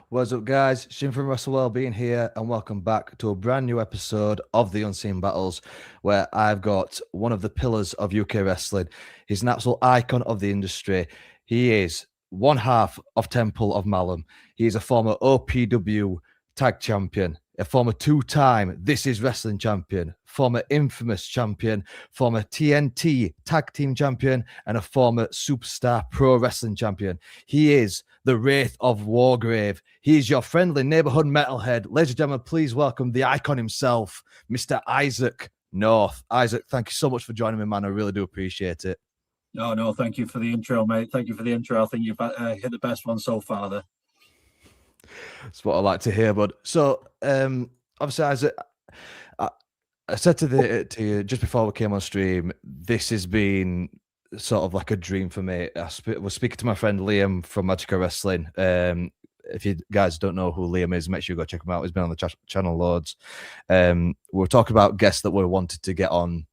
What's up, guys? Shin from WrestleWell being here, and welcome back to a brand new episode of the Unseen Battles, where I've got one of the pillars of UK wrestling. He's an absolute icon of the industry. He is one half of Temple of Malum. He is a former OPW tag champion, a former two-time This Is Wrestling champion, former Infamous champion, former TNT tag team champion, and a former Superstar Pro Wrestling champion. He is the Wraith of Wargrave. He is your friendly neighborhood metalhead. Ladies and gentlemen, please welcome the icon himself, Mr. Isaac North. Isaac, thank you so much for joining me, man. I really do appreciate it. No, thank you for the intro, mate. Thank you for the intro. I think you've hit the best one so far there. That's what I like to hear, bud. So, obviously, Isaac, I said to you just before we came on stream, this has been sort of like a dream for me. I was speaking to my friend Liam from Magica Wrestling. If you guys don't know who Liam is, make sure you go check him out. He's been on the channel loads. We were talking about guests that we wanted to get on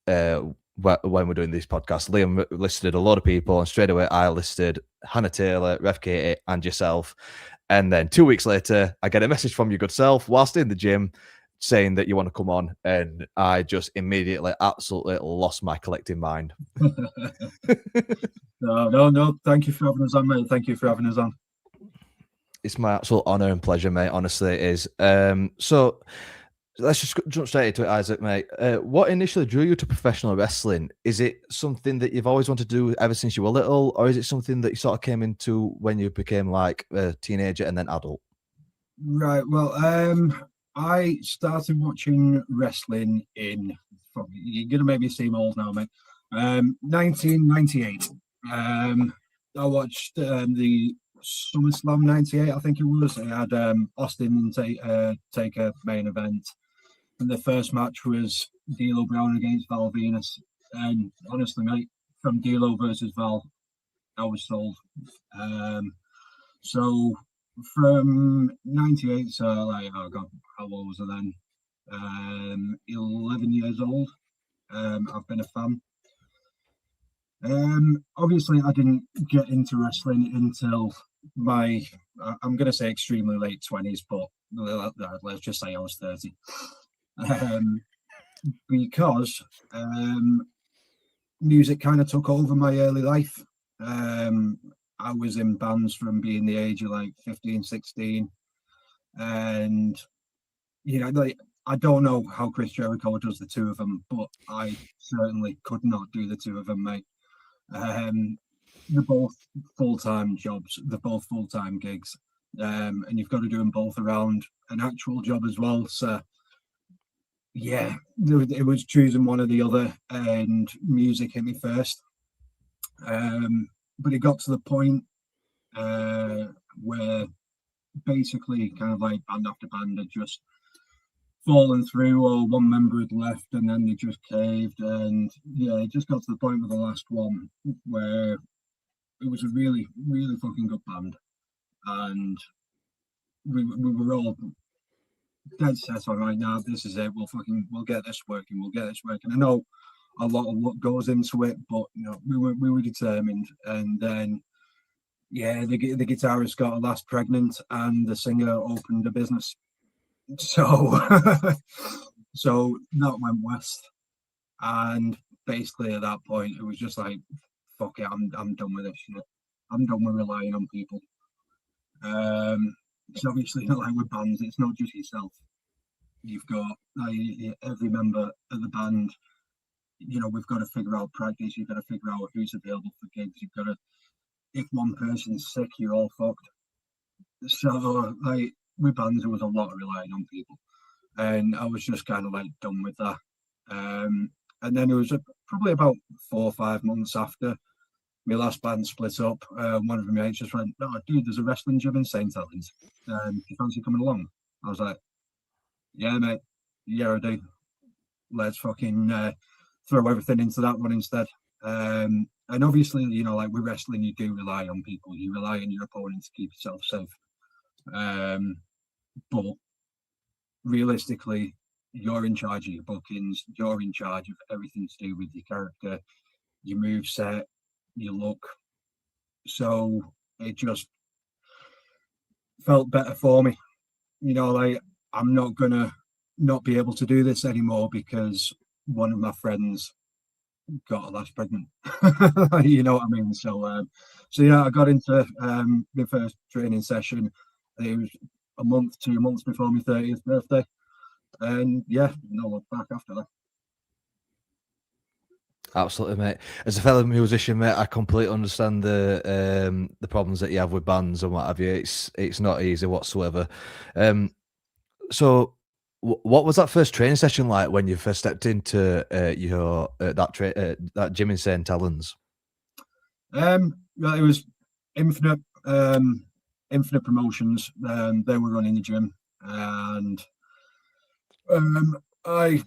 when we're doing these podcasts. Liam listed a lot of people, and straight away I listed Hannah Taylor, Rev Katie, and yourself. And then 2 weeks later, I get a message from your good self whilst in the gym saying that you want to come on, and I just immediately absolutely lost my collective mind. No. Thank you for having us on, mate. Thank you for having us on. It's my absolute honor and pleasure, mate. Honestly, it is. So let's just jump straight into it, Isaac, mate. What initially drew you to professional wrestling? Is it something that you've always wanted to do ever since you were little, or is it something that you sort of came into when you became like a teenager and then adult? Right. Well, I started watching wrestling in, you're going to make me seem old now, mate. 1998. I watched the SummerSlam 98, I think it was. It had Austin take a main event. And the first match was D'Lo Brown against Val Venus. And honestly, mate, from D'Lo versus Val, I was sold. So from 98, so like, oh God, how old was I then? 11 years old. I've been a fan. Obviously, I didn't get into wrestling until my, I'm going to say extremely late 20s, but let's just say I was 30. Because music kind of took over my early life. I was in bands from being the age of like 15, 16. And, you know, like, I don't know how Chris Jericho does the two of them, but I certainly could not do the two of them, mate. They're both full-time jobs. They're both full-time gigs. And you've got to do them both around an actual job as well. So, yeah, it was choosing one or the other, and music hit me first. But it got to the point where basically kind of like band after band had just fallen through, or one member had left and then they just caved. And yeah, it just got to the point with the last one where it was a really, really fucking good band. And we were all dead set on, right now, this is it, we'll get this working. I know a lot of what goes into it, but you know, we were determined. And then yeah, the guitarist got a last pregnant and the singer opened a business. So so that went west. And basically at that point it was just like, fuck it, I'm done with this shit. I'm done with relying on people. It's obviously not like with bands, it's not just yourself. You've got every member of the band. You know, we've got to figure out practice. You've got to figure out who's available for gigs. You've got to, if one person's sick, you're all fucked. So, like, with bands, there was a lot of relying on people. And I was just kind of like done with that. And then it was probably about 4 or 5 months after my last band split up. One of my mates just went, "Oh, dude, there's a wrestling gym in St. Helens. Do you fancy coming along?" I was like, "Yeah, mate. Yeah, I do. Let's fucking throw everything into that one instead." And obviously, you know, like with wrestling, you do rely on people. You rely on your opponent to keep yourself safe. But realistically, you're in charge of your bookings. You're in charge of everything to do with your character, your move set, your look. So it just felt better for me. You know, like I'm not gonna not be able to do this anymore because one of my friends got a lass pregnant. You know what I mean? So yeah, I got into my first training session. It was a month, 2 months before my 30th birthday, and yeah, no look back after that. Absolutely, mate. As a fellow musician, mate, I completely understand the problems that you have with bands and what have you. It's not easy whatsoever. Um, so, what was that first training session like when you first stepped into your that gym in St Helens? Well, it was infinite, infinite promotions. They were running the gym, and I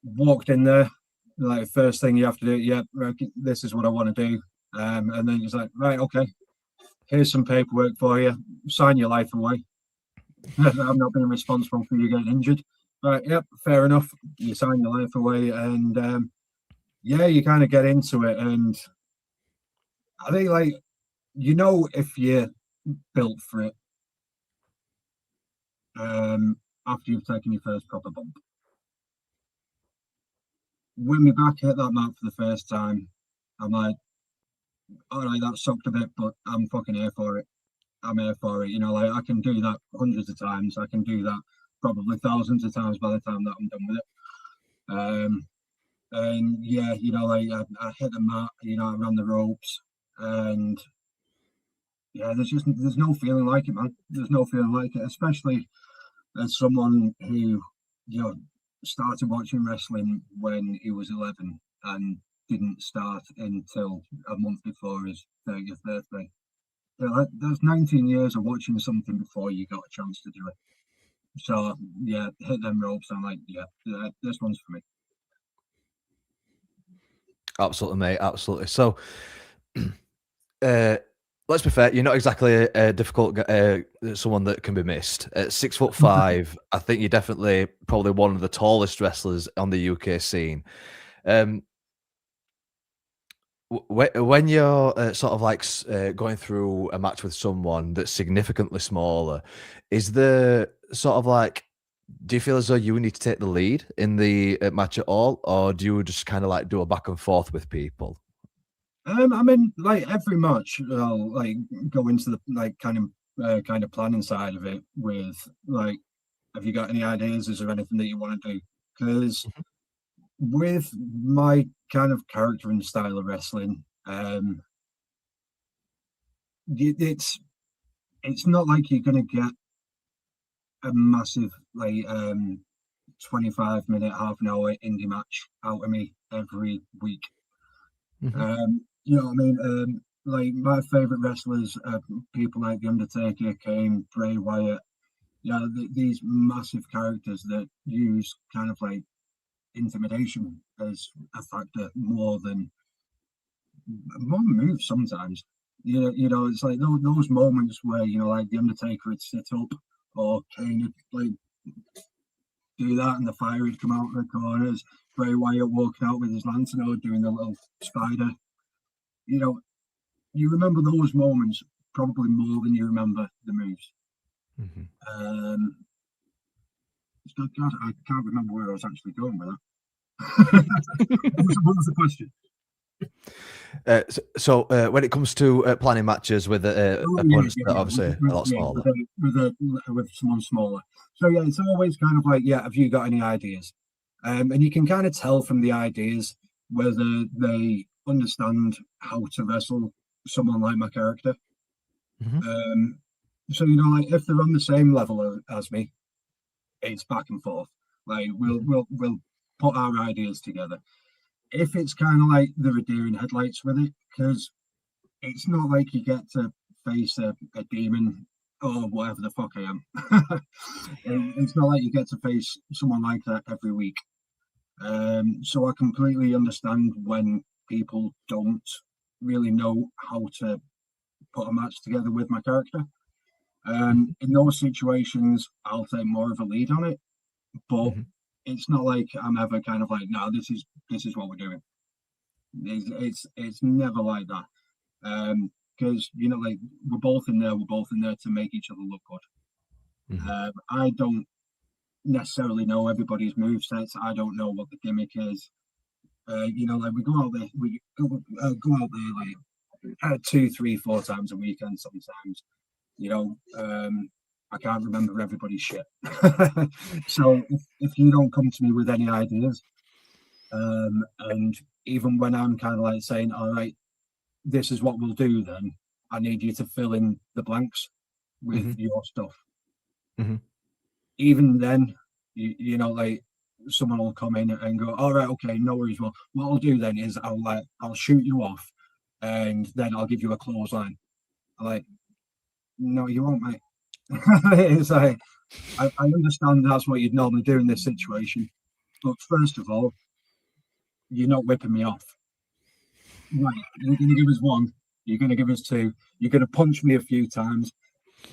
walked in there. Like first thing you have to do, yeah, right, this is what I want to do. And then it's like, right, okay, here's some paperwork for you. Sign your life away. I'm not being responsible for you getting injured. Right, yep, fair enough. You sign your life away, and yeah, you kind of get into it. And I think, like, you know, if you're built for it, after you've taken your first proper bump. When my back hit that mat for the first time, I'm like, all right, that sucked a bit, but I'm fucking here for it. I'm here for it. You know, like I can do that hundreds of times. I can do that probably thousands of times by the time that I'm done with it. And yeah, you know, like I hit the mat, you know, I ran the ropes, and yeah, there's no feeling like it, man. There's no feeling like it, especially as someone who, you know, started watching wrestling when he was 11 and didn't start until a month before his 30th birthday. Yeah, there's 19 years of watching something before you got a chance to do it. So yeah, hit them ropes. I'm like, yeah, this one's for me. Absolutely, mate. Absolutely. So, uh, let's be fair. You're not exactly a difficult someone that can be missed. At 6'5", I think you're definitely probably one of the tallest wrestlers on the UK scene. Um, when you're sort of like going through a match with someone that's significantly smaller, is there sort of like, do you feel as though you need to take the lead in the match at all, or do you just kind of like do a back and forth with people? I mean, like every match, I'll like go into the like kind of planning side of it with like, have you got any ideas? Is there anything that you want to do? Because Mhm. with my kind of character and style of wrestling, it's not like you're going to get a massive like 25-minute, half an hour indie match out of me every week. Mhm. You know what I mean? Like my favorite wrestlers are people like The Undertaker, Kane, Bray Wyatt. Yeah, these massive characters that use kind of like intimidation as a factor more than moves sometimes. You know, it's like those moments where you know, like The Undertaker would sit up or Kane would like do that, and the fire would come out of the corners. Bray Wyatt walking out with his lantern or doing the little spider. You know, you remember those moments probably more than you remember the moves. Mhm. Um, I can't remember where I was actually going with that. What was the question? When it comes to planning matches with Oh yeah, opponents yeah, that are yeah, obviously a lot smaller. with someone smaller. So yeah, it's always kind of like, yeah, have you got any ideas? And you can kind of tell from the ideas whether they understand how to wrestle someone like my character. Mhm. Um, so you know, like if they're on the same level as me, it's back and forth. Like Mhm. we'll put our ideas together. If it's kind of like they're a deer in headlights with it, because it's not like you get to face a demon or whatever the fuck I am. It's not like you get to face someone like that every week. So I completely understand when people don't really know how to put a match together with my character. Mhm. In those situations, I'll take more of a lead on it, but Mhm. it's not like I'm ever kind of like, no, this is what we're doing. It's never like that. because like we're both in there to make each other look good. I don't necessarily know everybody's move sets. I don't know what the gimmick is. Like we go out there, go out there like 2, 3, 4 times a weekend sometimes. I can't remember everybody's shit. So if you don't come to me with any ideas, and even when I'm kind of like saying, all right, this is what we'll do, then I need you to fill in the blanks with your stuff. Even then, like someone will come in and go, all right, okay, no worries. Well, what I'll do then is I'll shoot you off, and then I'll give you a clothesline. I'm like, no, you won't, mate. It's like, I understand that's what you'd normally do in this situation, but first of all, you're not whipping me off. Right, you're going to give us 1, you're going to give us 2, you're going to punch me a few times,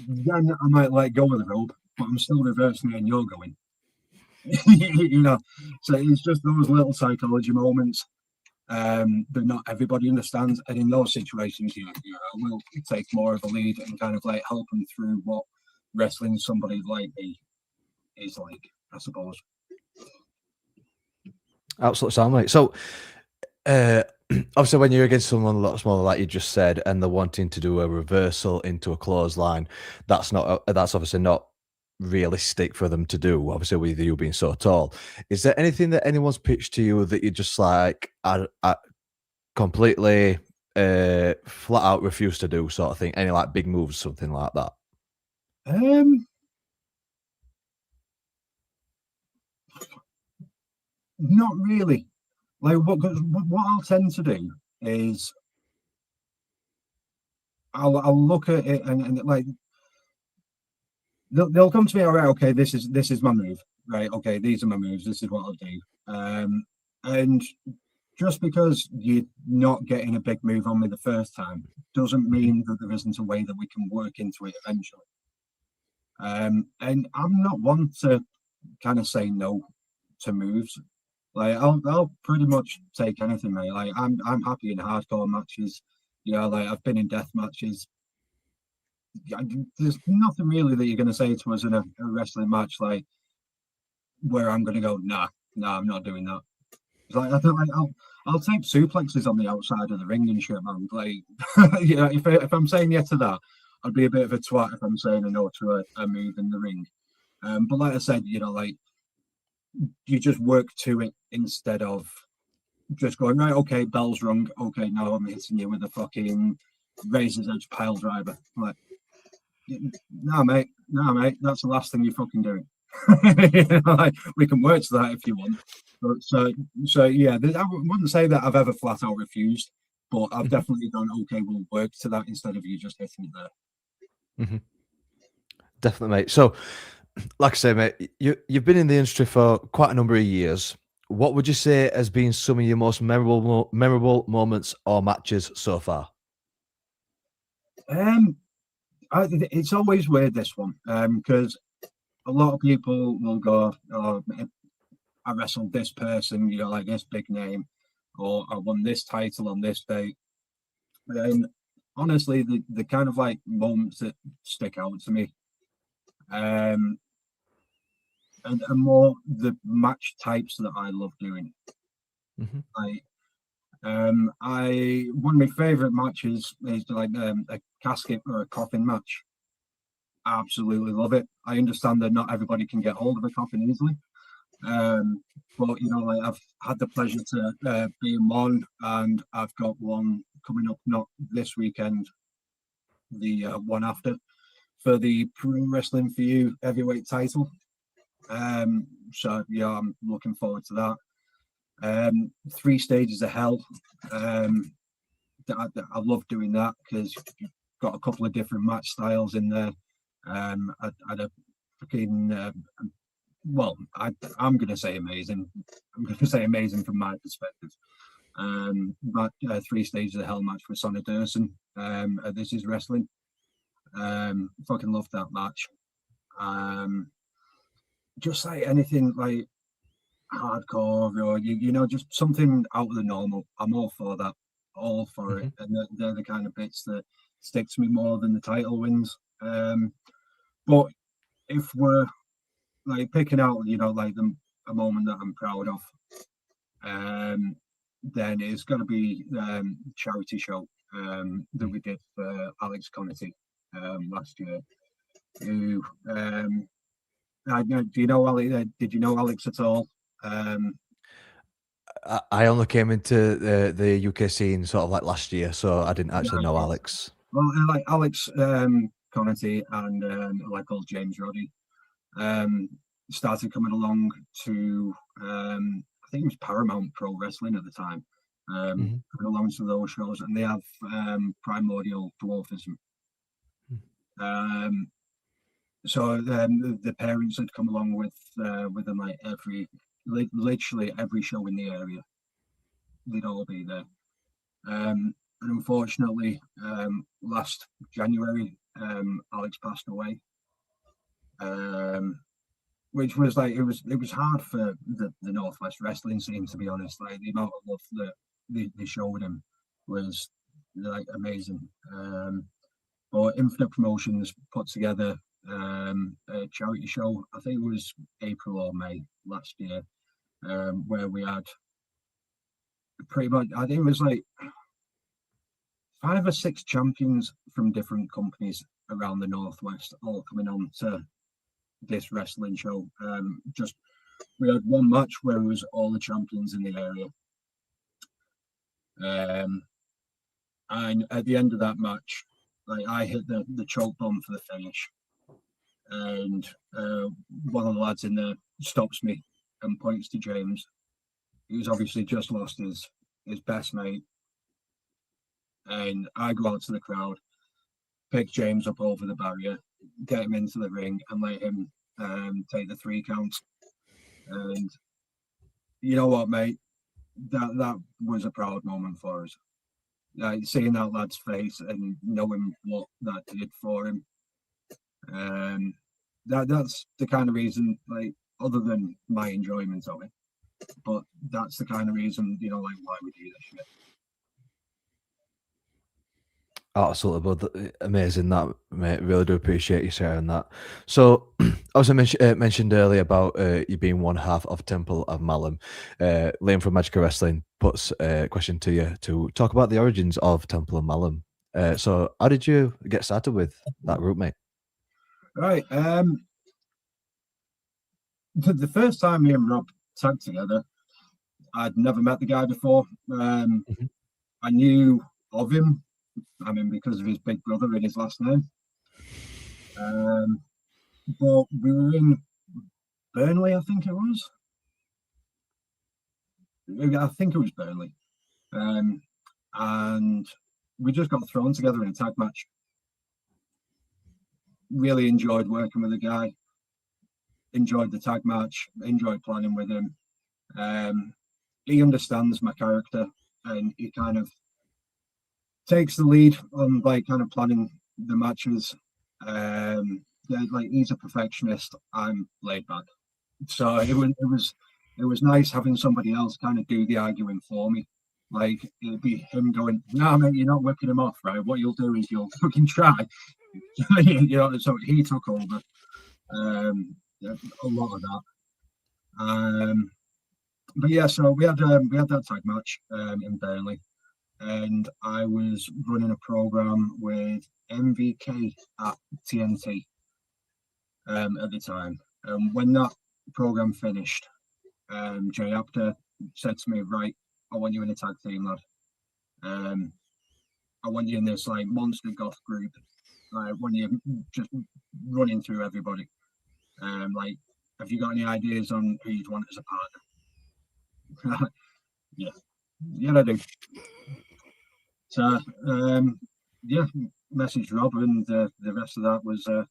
then I might let go of the rope, but I'm still reversing it and you're going. So it's just those little psychology moments that not everybody understands, and in those situations, I will take more of a lead and kind of like help them through what wrestling somebody like me is like, I suppose. Absolutely sound, mate. So obviously when you're against someone a lot smaller, like you just said, and they're wanting to do a reversal into a clothesline, that's obviously not realistic for them to do, obviously with you being so tall. Is there anything that anyone's pitched to you that you just like I completely flat out refuse to do, sort of thing? Any like big moves, something like that? Not really. Like what I'll tend to do is I'll look at it and like they'll come to me, all right, okay, this is my move, right? Okay, these are my moves, this is what I'll do. And just because you're not getting a big move on me the first time doesn't mean that there isn't a way that we can work into it eventually. And I'm not one to kind of say no to moves. Like I'll pretty much take anything, mate. Like I'm happy in hardcore matches. Like I've been in death matches. There's nothing really that you're going to say to us in a wrestling match, like where I'm going to go, nah, I'm not doing that. Like I think, like I'll take suplexes on the outside of the ring and shit, man. Like, if I'm saying yes to that, I'd be a bit of a twat if I'm saying a no to a move in the ring. But like I said, like you just work to it instead of just going, right, okay, bell's rung, okay, now I'm hitting you with a fucking razor's edge pile driver. Like, no, mate, that's the last thing you're fucking doing. Like, we can work to that if you want. But so yeah, I wouldn't say that I've ever flat out refused, but I've definitely gone, okay, we'll work to that instead of you just hitting it there. Definitely, mate. So, like I say, mate, you've been in the industry for quite a number of years. What would you say has been some of your most memorable moments or matches so far? It's always weird, this one, because a lot of people will go, oh, I wrestled this person, like this big name, or I won this title on this date. And honestly, the kind of like moments that stick out to me, and more the match types that I love doing. One of my favorite matches is like a casket or a coffin match. Absolutely love it. I understand that not everybody can get hold of a coffin easily, but like I've had the pleasure to be in one, and I've got one coming up, not this weekend, the one after, for the Pro Wrestling for You heavyweight title. So yeah, I'm looking forward to that. 3 Stages of Hell. I love doing that because you've got a couple of different match styles in there. I had a fucking I'm going to say amazing. I'm going to say amazing from my perspective. But 3 Stages of Hell match with Sonny Durson. This is wrestling. Fucking love that match. Just like anything like hardcore or just something out of the normal. I'm all for that. All for it. And they're the kind of bits that stick to me more than the title wins. But if we're like picking out, like a moment that I'm proud of, then it's got to be charity show that we did for Alex Conity last year. Who do you know Alex? Did you know Alex at all? I only came into the UK scene sort of like last year, so I didn't actually know Alex. Well, like Alex Conity and like old James Roddy started coming along to I think it was Paramount Pro Wrestling at the time, coming along to those shows, and they have primordial dwarfism. So the parents had come along with them like literally every show in the area. They'd all be there. And unfortunately, last January, Alex passed away. Which was like it was hard for the Northwest wrestling scene, to be honest. Like the amount of love that they showed him was like amazing. But Infinite Promotions put together a charity show. I think it was April or May last year, where we had pretty much, I think it was like 5 or 6 champions from different companies around the Northwest all coming on to this wrestling show. Just we had one match where it was all the champions in the area, and at the end of that match, like I hit the choke bomb for the finish, and one of the lads in there stops me and points to James, who's obviously just lost his best mate, and I go out to the crowd, pick James up over the barrier, get him into the ring, and let him take the 3 count. And you know what, mate, that was a proud moment for us. Like seeing that lad's face and knowing what that did for him. That's the kind of reason, like, other than my enjoyment of it, but that's the kind of reason, like why we do this shit. Absolutely, bud. Amazing, that, mate. Really do appreciate you sharing that. So, also mentioned earlier about you being one half of Temple of Malum. Liam from Magical Wrestling puts a question to you to talk about the origins of Temple of Malum. So, how did you get started with that route, mate? Right. The first time me and Rob tagged together, I'd never met the guy before. I knew of him. I mean, because of his big brother in his last name. But we were in Burnley, I think it was. I think it was Burnley. And we just got thrown together in a tag match. Really enjoyed working with the guy. Enjoyed the tag match. Enjoyed planning with him. He understands my character, and he kind of takes the lead on like kind of planning the matches. Like he's a perfectionist, I'm laid back, so it was nice having somebody else kind of do the arguing for me. Like it'd be him going, "No, mate, you're not whipping him off, right? What you'll do is you'll fucking try." So he took over a lot of that. But yeah, so we had that tag match in Burnley. And I was running a program with MVK at TNT at the time. When that program finished, Jay Apter said to me, "Right, I want you in a tag team, lad. I want you in this like monster goth group. I want you just running through everybody. Like, have you got any ideas on who you'd want as a partner?" Yeah, I do. So yeah, messaged Rob, and the rest of that was the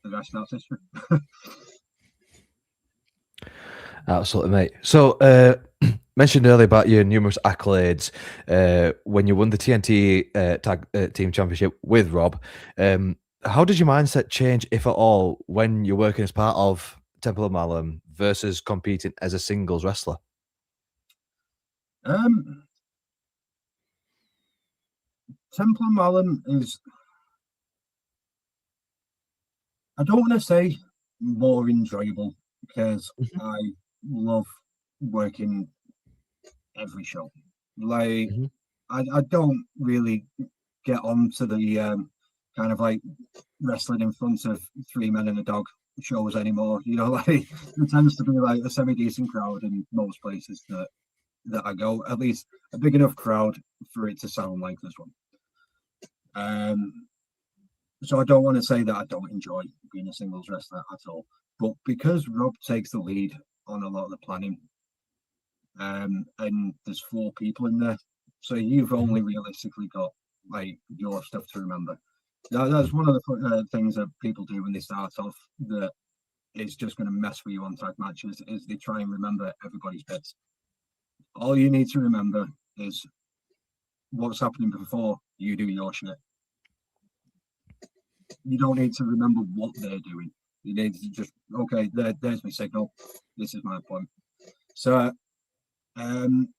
rest of that's history. Absolutely, mate. So, mentioned earlier about your numerous accolades when you won the TNT Tag Team Championship with Rob. How did your mindset change, if at all, when you're working as part of Temple of Malum versus competing as a singles Temple Malum is, I don't want to say more enjoyable, because Mhm, I love working every show. Like, mhm, I don't really get on to the kind of like wrestling in front of three men and a dog shows anymore. You know, like there tends to be like a semi-decent crowd in most places that I go, at least a big enough crowd for it to sound like this one. Um, so I don't want to say that I don't enjoy being a singles wrestler at all, but because Rob takes the lead on a lot of the planning, and there's four people in there, so you've mhm, only realistically got like your stuff to remember. That's one of the things that people do when they start off that is just going to mess with you on tag matches, is they try and remember everybody's bits. All you need to remember is what's happening before you do your shit. You don't need to remember what they're doing. You need to just, okay, there's my signal. This is my point. So um,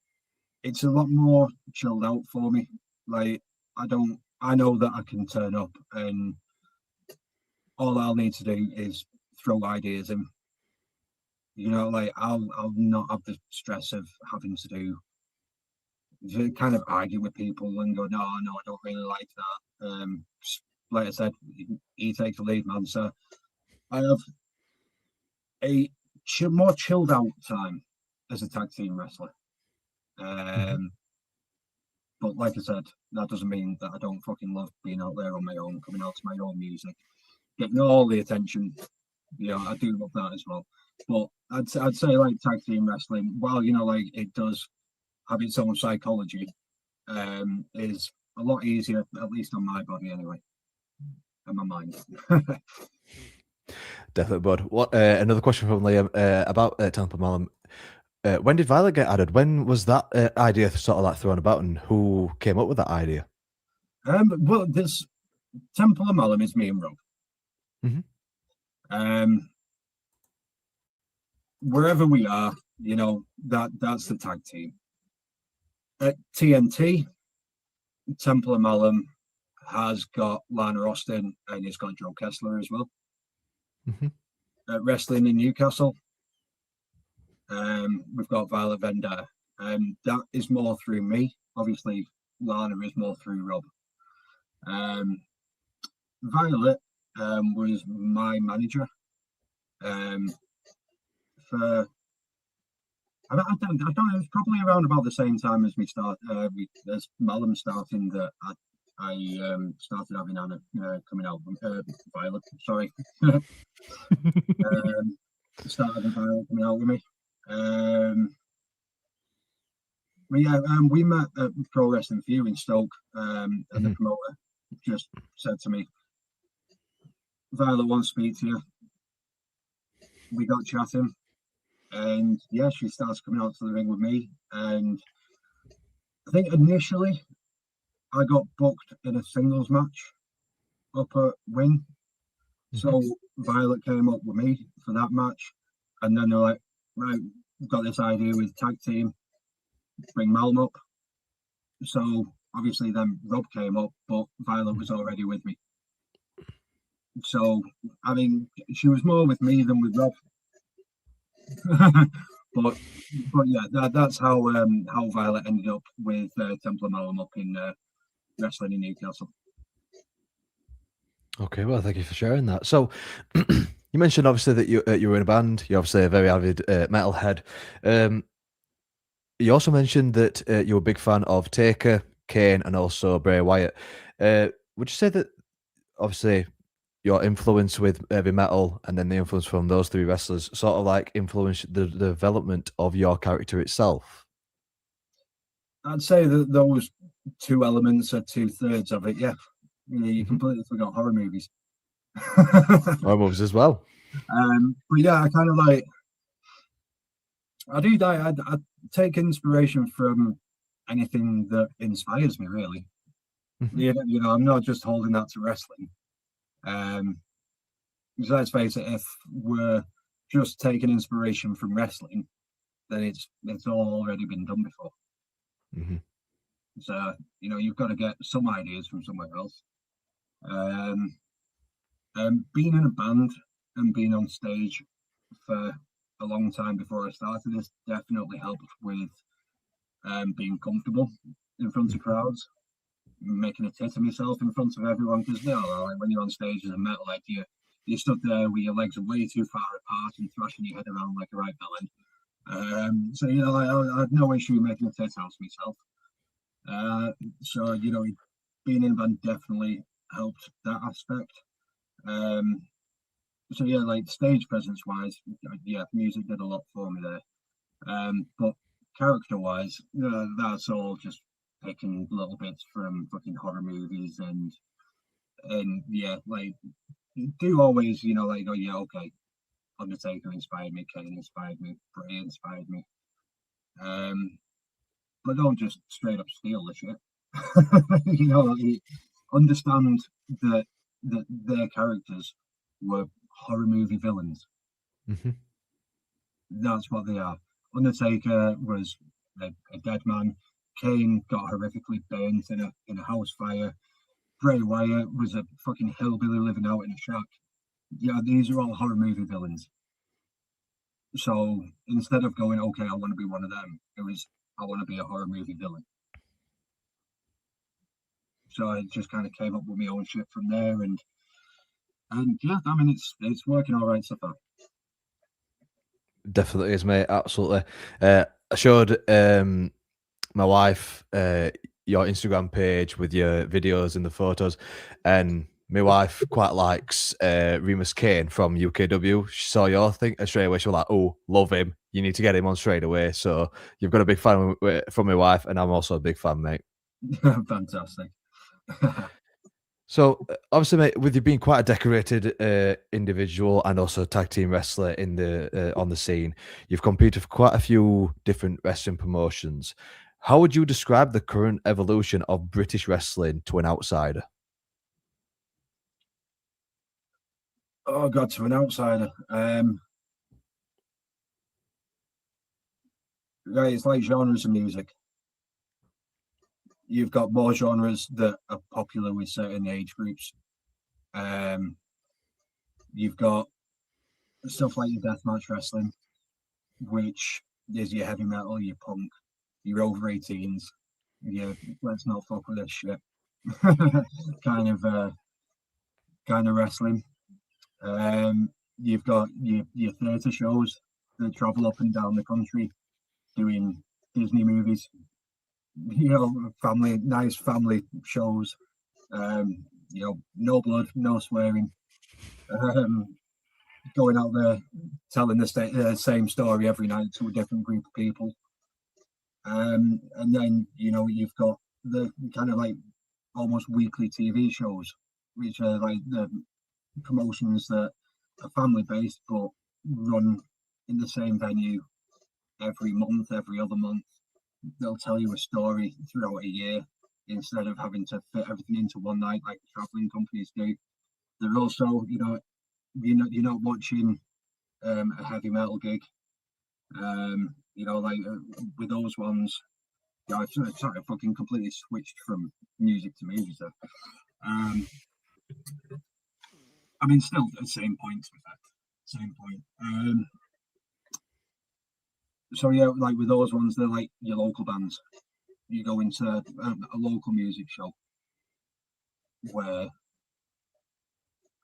it's a lot more chilled out for me. Like, I know that I can turn up and all I'll need to do is throw ideas in. You know, like I'll not have the stress of having to kind of argue with people and go, no, I don't really like that. Like I said, he takes the lead, man. So I have a more chilled out time as a tag team wrestler. mhm. Um, but like I said, that doesn't mean that I don't fucking love being out there on my own, coming out to my own music, getting all the attention. You know, I do love that as well. But I'd say like tag team wrestling, while you know, like it does have its own psychology, is a lot easier, at least on my body anyway, and my mind. Definitely, bud. What another question from Liam about Temple Malum. When did Violet get added? When was that idea sort of like thrown about, and who came up with that idea? Well, this Temple of Malum is me and Rob. Mhm, Um, Wherever we are, you know, that's the tag team. At TNT, Temple of Malum has got Lana Austin and he's got Joe Kessler as well. mhm, At Wrestling in Newcastle, we've got Violet Vendetta. That is more through me. Obviously, Lana is more through Rob. Um, Violet was my manager um, for I don't know. It was probably around about the same time as as Malum starting that I started having Anna coming out. Violet, sorry, started having Violet coming out with me. Um, but yeah, we met at Pro Wrestling View in Stoke, and the mhm, promoter just said to me, "Violet wants to speak to you." We got chatting, and yeah, she starts coming out to the ring with me, and I think initially I got booked in a singles match up at Wing. mhm. So Violet came up with me for that match. And then they're like, right, we've got this idea with tag team, bring Malm up. So obviously then Rob came up, but Violet was already with me. So I mean, she was more with me than with Rob. but yeah, that's how Violet ended up with Templar Malm up in wrestling in Newcastle. Okay, well, thank you for sharing that. So, you mentioned obviously that you were in a band. You're obviously a very avid metalhead. Um, you also mentioned that you're a big fan of Taker, Kane, and also Bray Wyatt. Would you say that obviously your influence with heavy metal and then the influence from those three wrestlers sort of like influenced the development of your character itself? I'd say that those two elements are 2/3 of it. Yeah, you Hmm. completely forgot horror movies. Horror movies as well. But yeah, I kind of like I do that. I take inspiration from anything that inspires me. Really, Hmm. you know, I'm not just holding that to wrestling. Um, because let's face it, if we're just taking inspiration from wrestling, then it's all already been done before. Hmm. So, you know, you've got to get some ideas from somewhere else. Um, Being in a band and being on stage for a long time before I started this definitely helped with being comfortable in front of crowds, making a tit of myself in front of everyone. Because you know, like when you're on stage as a metalhead, you stood there with your legs way too far apart and thrashing your head around like a right villain. So you know, I had no issue making a tit out of myself. So you know, being in a band definitely helped that aspect. Um, so yeah, like stage presence wise, yeah, music did a lot for me there. But character wise, that's all just picking little bits from fucking horror movies and yeah, like do always, you know, like go, yeah, okay, Undertaker inspired me, Kane inspired me, Bray inspired me. Um, but don't just straight up steal the shit. You know, like, understand that their characters were horror movie villains. Hmm. That's what they are. Undertaker was a dead man. Kane got horrifically burnt in a house fire. Bray Wyatt was a fucking hillbilly living out in a shack. Yeah, these are all horror movie villains. So instead of going, okay, I want to be one of them, it was, I want to be a horror movie villain. So I just kind of came up with my own shit from there, and yeah, I mean it's working all right so far. Definitely is, mate. Absolutely. I showed my wife your Instagram page with your videos and the photos, and my wife quite likes Remus Kane from UKW. She saw your thing and straight away. She was like, "Oh, love him. You need to get him on straight away." So you've got a big fan from my wife, and I'm also a big fan, mate. Fantastic. So obviously, mate, with you being quite a decorated individual and also a tag team wrestler in the on the scene, you've competed for quite a few different wrestling promotions. How would you describe the current evolution of British wrestling to an outsider? Oh God, to an outsider. Right, it's like genres of music. You've got more genres that are popular with certain age groups. Um, you've got stuff like your deathmatch wrestling, which is your heavy metal, your punk, your over 18s. Yeah, let's not fuck with this shit. kind of uh, kind of wrestling. You've got your theatre shows that travel up and down the country doing Disney movies. You know, nice family shows. You know, no blood, no swearing. Um, Going out there telling the same story every night to a different group of people. And then you know you've got the kind of like almost weekly TV shows, which are like the promotions that are family based but run in the same venue every month, every other month. They'll tell you a story throughout a year instead of having to fit everything into one night like the traveling companies do. They're also, you know, you're not watching a heavy metal gig. You know, like with those ones, yeah, I've sort of fucking completely switched from music to music. So, um, I mean, still the same point, to be fair. Same point. So yeah, like with those ones, they're like your local bands. You go into a local music show where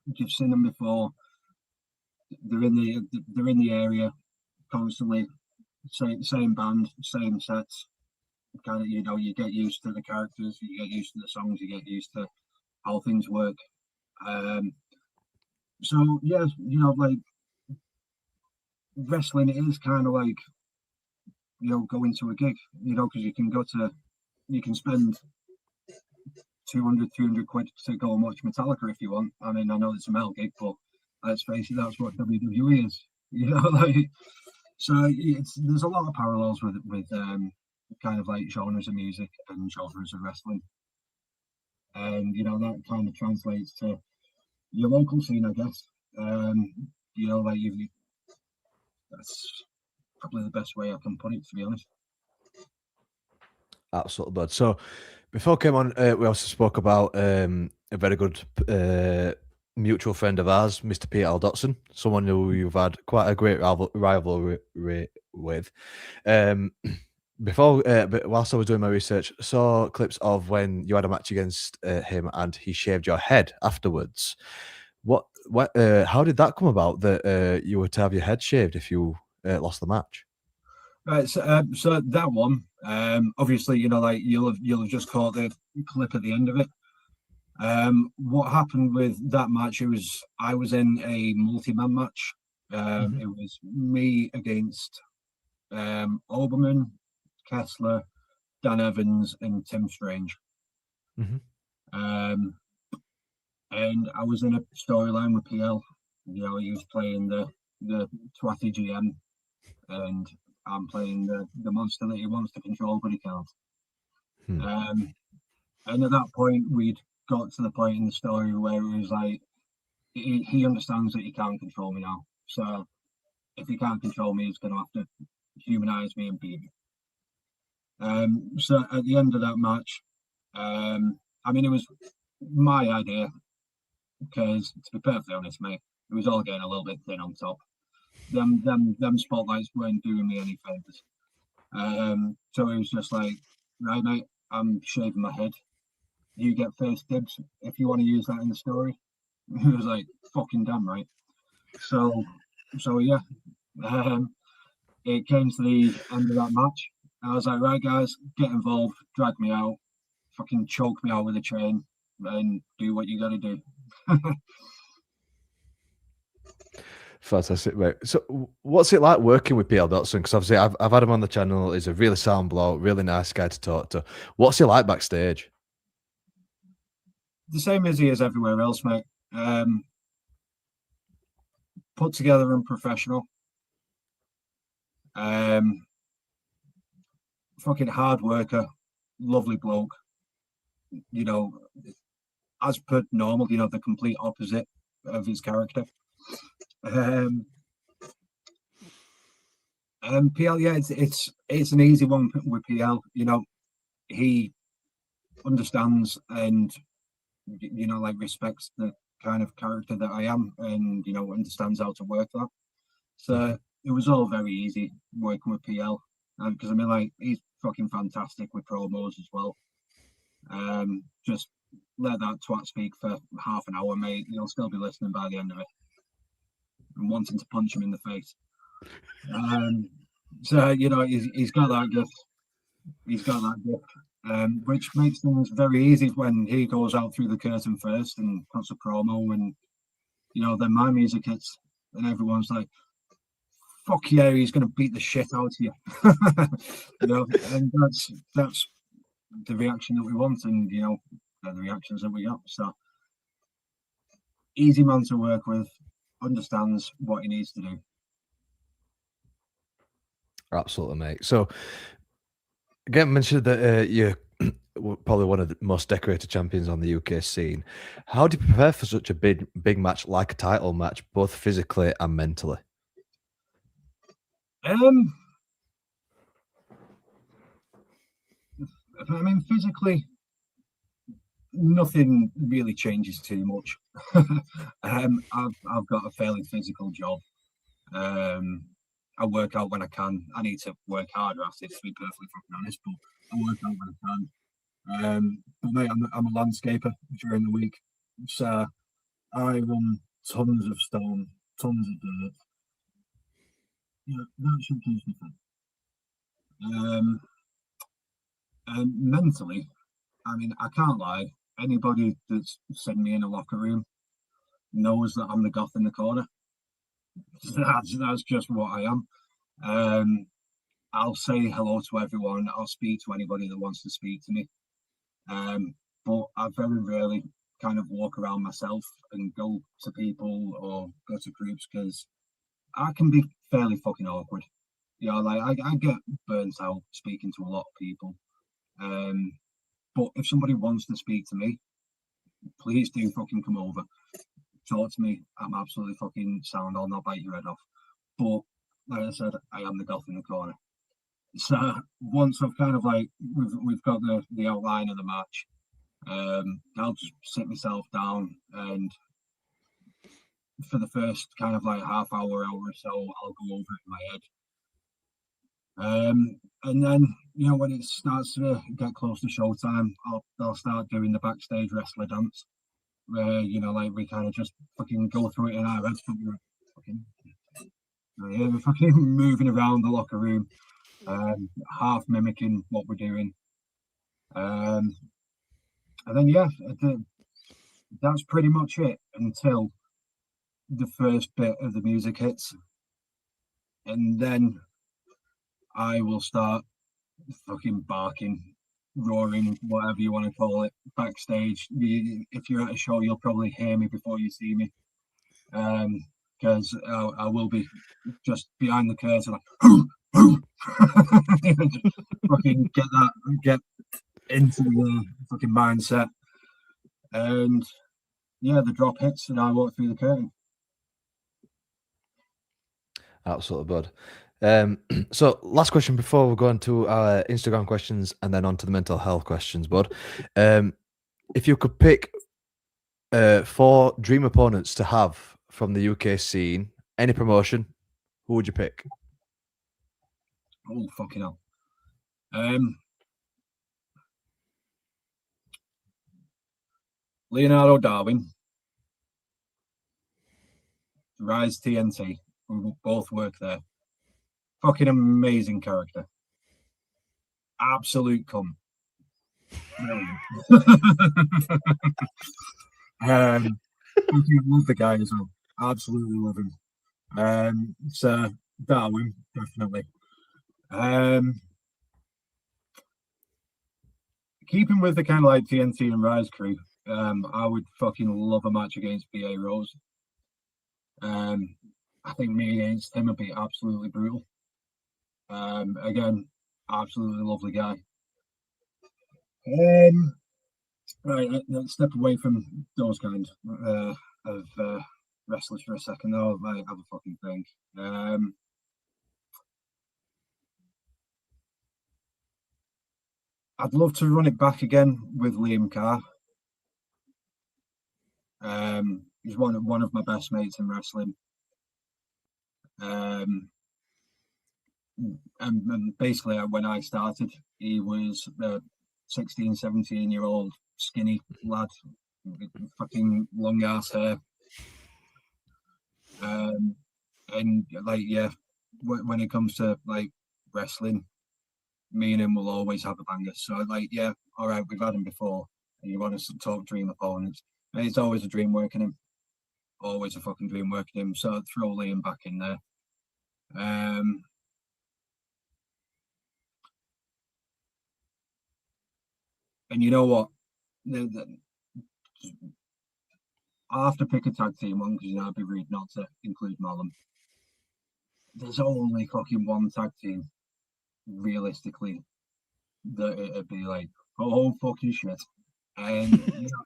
you've seen them before. They're in the area constantly. Same band, same sets. Kind of, you know, you get used to the characters, you get used to the songs, you get used to how things work. Um, so yeah, you know, like wrestling is kind of like, you know, going to a gig, you know, because you can spend 200, 300 quid to go and watch Metallica if you want. I mean, I know it's a metal gig, but let's face it, that's what WWE is. You know, like so there's a lot of parallels with kind of like genres of music and genres of wrestling, and you know that kind of translates to your local scene, I guess. Um, you know, like that's probably the best way I can put it, to be honest. Absolutely, bud. So before I came on, we also spoke about a very good mutual friend of ours, Mr. Peter Dotson, someone who you've had quite a great rivalry with. Um, but whilst I was doing my research, saw clips of when you had a match against him and he shaved your head afterwards. How did that come about that you were to have your head shaved if you lost the match? Right, so that one, obviously, like you'll have just caught the clip at the end of it. What happened with that match? I was in a multi-man match. Hmm. It was me against Oberman, Kessler, Dan Evans, and Tim Strange. Hmm. Um, and I was in a storyline with PL. He was playing the twatty GM, and I'm playing the monster that he wants to control, but he can't. Hmm. Um, and at that point, we'd got to the point in the story where it was like he understands that he can't control me now. So if he can't control me, he's going to have to humanize me and beat me. So at the end of that match, I mean, it was my idea because, to be perfectly honest, mate, it was all getting a little bit thin on top. Them spotlights weren't doing me any favors. So it was just like, right, mate, I'm shaving my head. You get first dibs if you want to use that in the story. It was like, fucking damn right. So, so yeah, um, it came to the end of that match. I was like, right, guys, get involved, drag me out, fucking choke me out with a train, and do what you got to do. Fantastic, mate. So, what's it like working with PL Dotson? Because obviously, I've had him on the channel. He's a really sound bloke, really nice guy to talk to. What's he like backstage? The same as he is everywhere else, mate. Put together and professional. Um, Fucking hard worker, lovely bloke. You know, as per normal, the complete opposite of his character. Um, and PL, yeah, it's an easy one with PL. He understands and like respects the kind of character that I am, and understands how to work that. Mhm. So it was all very easy working with PL, because I mean, like, he's fucking fantastic with promos as well. Just let that twat speak for half an hour, mate. You'll still be listening by the end of it and wanting to punch him in the face. Um, so he's got that gift. He's got that gift, which makes things very easy when he goes out through the curtain first and cuts a promo, and then my music hits, and everyone's like, "Fuck yeah, he's going to beat the shit out of you," and that's the reaction that we want, and the reactions that we got. So easy man to work with, understands what he needs to do. Absolutely, mate. So, again, mentioned that you're probably one of the most decorated champions on the UK scene. How do you prepare for such a big match like a title match, both physically and mentally? Um, I mean, physically, nothing really changes too much. I've got a fairly physical job. I work out when I can. I need to work harder at it, to be perfectly fucking honest, but I work out when I can. But mate, I'm a landscaper during the week, so I run tons of stone, tons of dirt. That should keep me fit. Um, and mentally, I mean, I can't lie. Anybody that's seen me in a locker room knows that I'm the goth in the corner. That's just what I am. Um, I'll say hello to everyone. I'll speak to anybody that wants to speak to me. But I very rarely kind of walk around myself and go to people or go to groups because I can be fairly fucking awkward. Like I get burnt out speaking to a lot of people. Um, but if somebody wants to speak to me, please do fucking come over. Talk to me. I'm absolutely fucking sound. I'll not bite your head off. But like I said, I am the goth in the corner. So once I've kind of like we've got the outline of the match, I'll just sit myself down, and for the first kind of like half hour or so, I'll go over it in my head. And then, you know, when it starts to get close to showtime, I'll start doing the backstage wrestler dance, where, you know, like we kind of just fucking go through it in our heads, fucking, yeah, we're fucking moving around the locker room, half mimicking what we're doing. And then, yeah, that's pretty much it until the first bit of the music hits. And then I will start fucking barking, roaring, whatever you want to call it, backstage. If you're at a show, you'll probably hear me before you see me, because I will be just behind the curtain, like, fucking get into the fucking mindset, and yeah, the drop hits, and I walk through the curtain. Absolutely, bud. So last question before we go into our Instagram questions and then on to the mental health questions, bud. If you could pick 4 dream opponents to have from the UK scene, any promotion, who would you pick? Oh, fucking hell. Leonardo Darwin, Rise TNT, we both work there. Fucking amazing character. Absolute cunt. Love the guy as well. Absolutely love him. So Darwin, definitely. Keeping with the kind of like TNT and Rise crew, I would fucking love a match against BA Rose. I think me against him would be absolutely brutal. Again, absolutely lovely guy. Right, let's step away from those kind of wrestlers for a second, though. I have a fucking think. I'd love to run it back again with Liam Carr. He's one of my best mates in wrestling. And basically, when I started, he was a 16, 17-year-old skinny lad with fucking long ass hair. And like, yeah, when it comes to like wrestling, me and him will always have a banger. So like, yeah, all right, we've had him before, and you want to talk dream opponents. And it's always a dream working him. Always a fucking dream working him. So I'd throw Liam back in there. And you know what? I have to pick a tag team one because, you know, I'd be rude not to include Malum. There's only fucking one tag team, realistically, that it'd be like, oh, fucking shit. And you know,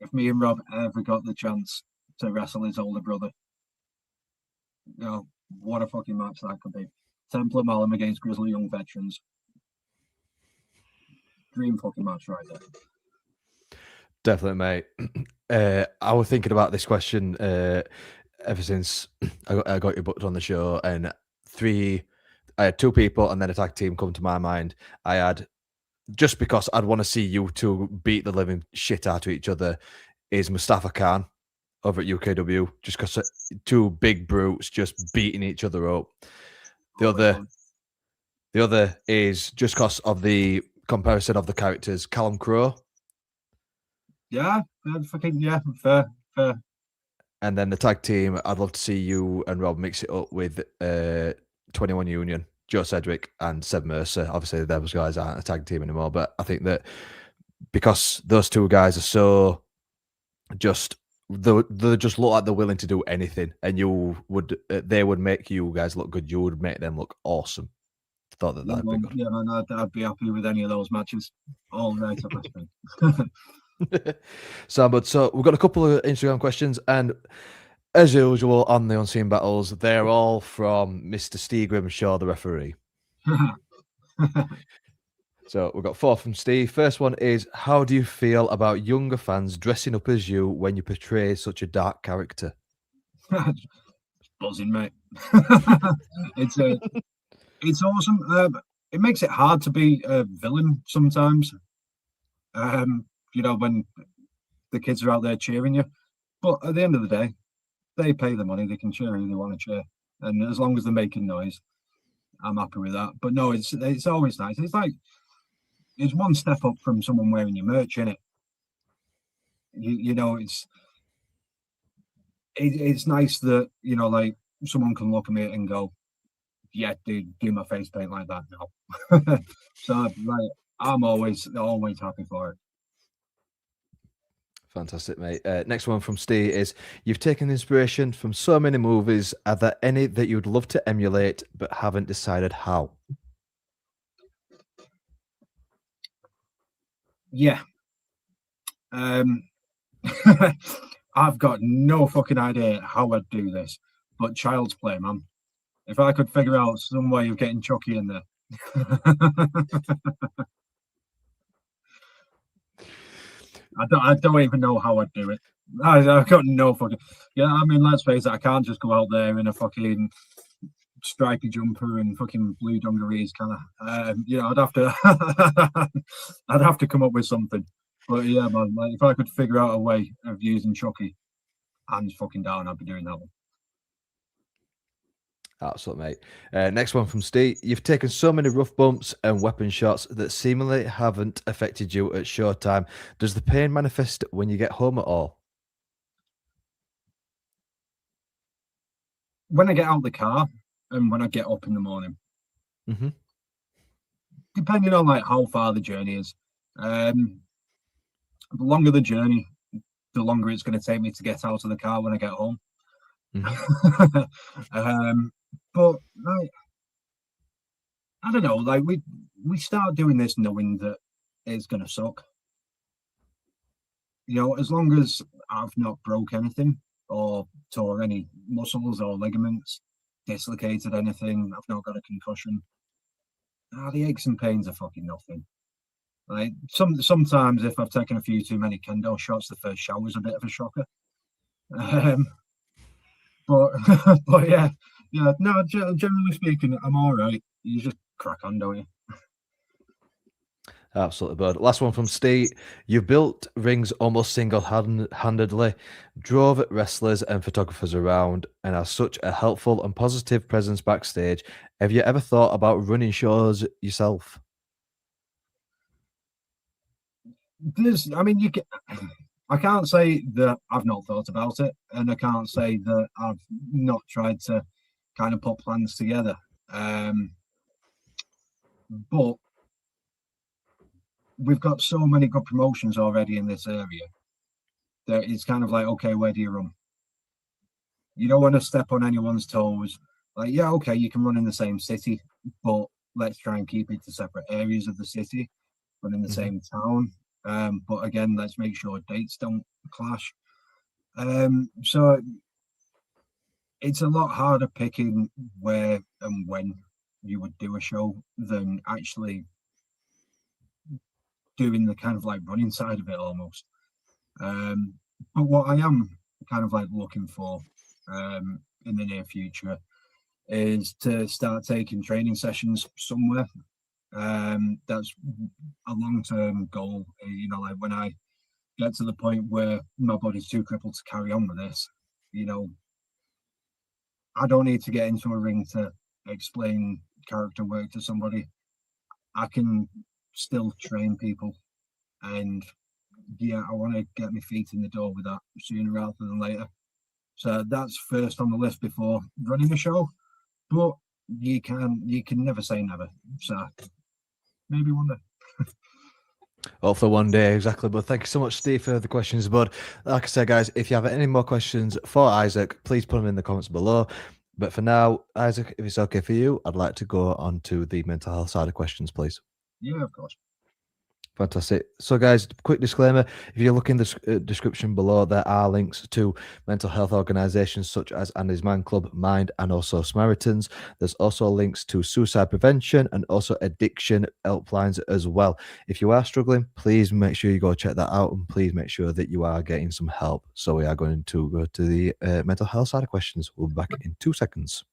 if me and Rob ever got the chance to wrestle his older brother, you know, what a fucking match that could be. Templar Malum against Grizzly Young Veterans. Dream fucking match right there. Definitely, mate. I was thinking about this question ever since I got you booked on the show, and I had 2 people and then a tag team come to my mind. I had, just because I'd want to see you 2 beat the living shit out of each other, is Mustafa Khan over at UKW, just because 2 big brutes just beating each other up. The other is just because of the comparison of the characters, Callum Crowe. Yeah, fucking yeah, fair. And then the tag team, I'd love to see you and Rob mix it up with 21 Union, Joe Sedgwick and Seb Mercer. Obviously, those guys aren't a tag team anymore, but I think that because those 2 guys are so just, they just look like they're willing to do anything, and they would make you guys look good. You would make them look awesome. Thought that'd be good. Yeah, man, I'd be happy with any of those matches. All right, up But so we've got a couple of Instagram questions, and as usual on the Unseen Battles, they're all from Mr. Steve Grimshaw, the referee. So we've got 4 from Steve. First one is, how do you feel about younger fans dressing up as you when you portray such a dark character? Buzzing, mate. it's it's awesome. It makes it hard to be a villain sometimes. When the kids are out there cheering you, but at the end of the day, they pay the money. They can cheer who they want to cheer, and as long as they're making noise, I'm happy with that. But no, it's always nice. It's one step up from someone wearing your merch, in it. It's nice that like someone can look at me and go, yeah, dude, do my face paint like that now. So like, I'm always happy for it. Fantastic, mate. Next one from Steve is, you've taken inspiration from so many movies. Are there any that you'd love to emulate but haven't decided how? Yeah. I've got no fucking idea how I'd do this, but Child's Play, man. If I could figure out some way of getting Chucky in there. I don't even know how I'd do it. I've got no fucking. Yeah, I mean, let's face it, I can't just go out there in a fucking stripy jumper and fucking blue dungarees, kind of. I'd have to, I'd have to come up with something. But yeah, man, like, if I could figure out a way of using Chucky, hands fucking down, I'd be doing that one. Absolutely, mate. Next one from Steve. You've taken so many rough bumps and weapon shots that seemingly haven't affected you at showtime. Does the pain manifest when you get home at all? When I get out of the car and when I get up in the morning. Mm-hmm. Depending on like how far the journey is. The longer the journey, the longer it's going to take me to get out of the car when I get home. Mm-hmm. But like, I don't know, like we start doing this knowing that it's going to suck. As long as I've not broke anything or tore any muscles or ligaments, dislocated anything, I've not got a concussion. The aches and pains are fucking nothing. Like sometimes if I've taken a few too many kendo shots, the first shower is a bit of a shocker. But yeah, no, generally speaking, I'm all right. You just crack on, don't you? Absolutely, bud. Last one from Steve. You built rings almost single-handedly, drove wrestlers and photographers around, and are such a helpful and positive presence backstage. Have you ever thought about running shows yourself? I can't say that I've not thought about it, and I can't say that I've not tried to kind of put plans together. But we've got so many good promotions already in this area that it's kind of like, okay, where do you run? You don't want to step on anyone's toes. Like, yeah, okay, you can run in the same city, but let's try and keep it to separate areas of the city, run in the same town. But again, let's make sure dates don't clash. So it's a lot harder picking where and when you would do a show than actually doing the kind of like running side of it almost. But what I am kind of like looking for in the near future is to start taking training sessions somewhere. That's a long-term goal. Like when I get to the point where my body's too crippled to carry on with this, I don't need to get into a ring to explain character work to somebody. I can still train people, and yeah, I want to get my feet in the door with that sooner rather than later. So that's first on the list before running a show. But you can never say never. So maybe one day. Hopefully one day, exactly. But thank you so much, Steve, for the questions, bud. Like I said, guys, if you have any more questions for Isaac, please put them in the comments below. But for now, Isaac, if it's okay for you, I'd like to go on to the mental health side of questions, please. Yeah, of course. Fantastic. So, guys, quick disclaimer: if you look in the description below, there are links to mental health organisations such as Andy's Man Club, Mind, and also Samaritans. There's also links to suicide prevention and also addiction helplines as well. If you are struggling, please make sure you go check that out, and please make sure that you are getting some help. So, we are going to go to the mental health side of questions. We'll be back in 2 seconds.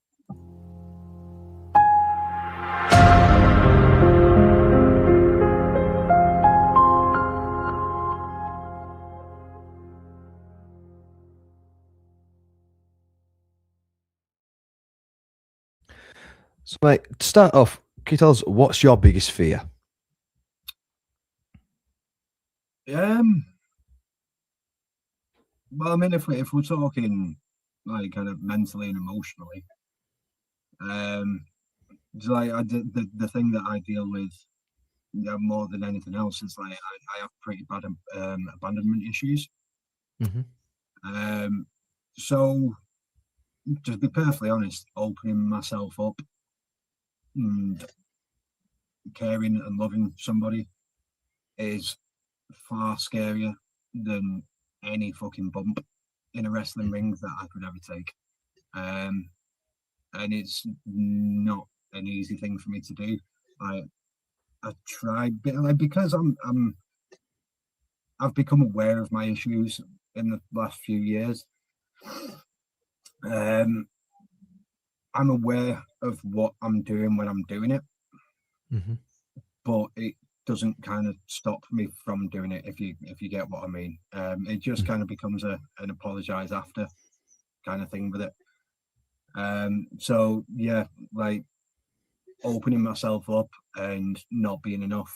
So, mate, to start off, can you tell us what's your biggest fear? Well, I mean, if we're talking like kind of mentally and emotionally, it's like the thing that I deal with, more than anything else is like I have pretty bad abandonment issues. Mm-hmm. So to be perfectly honest, opening myself up and caring and loving somebody is far scarier than any fucking bump in a wrestling ring that I could ever take. And it's not an easy thing for me to do. I try, but like because I've become aware of my issues in the last few years. I'm aware of what I'm doing when I'm doing it, Mm-hmm. but it doesn't kind of stop me from doing it. If you get what I mean, it just kind of becomes an apologize after kind of thing with it. So yeah, like opening myself up and not being enough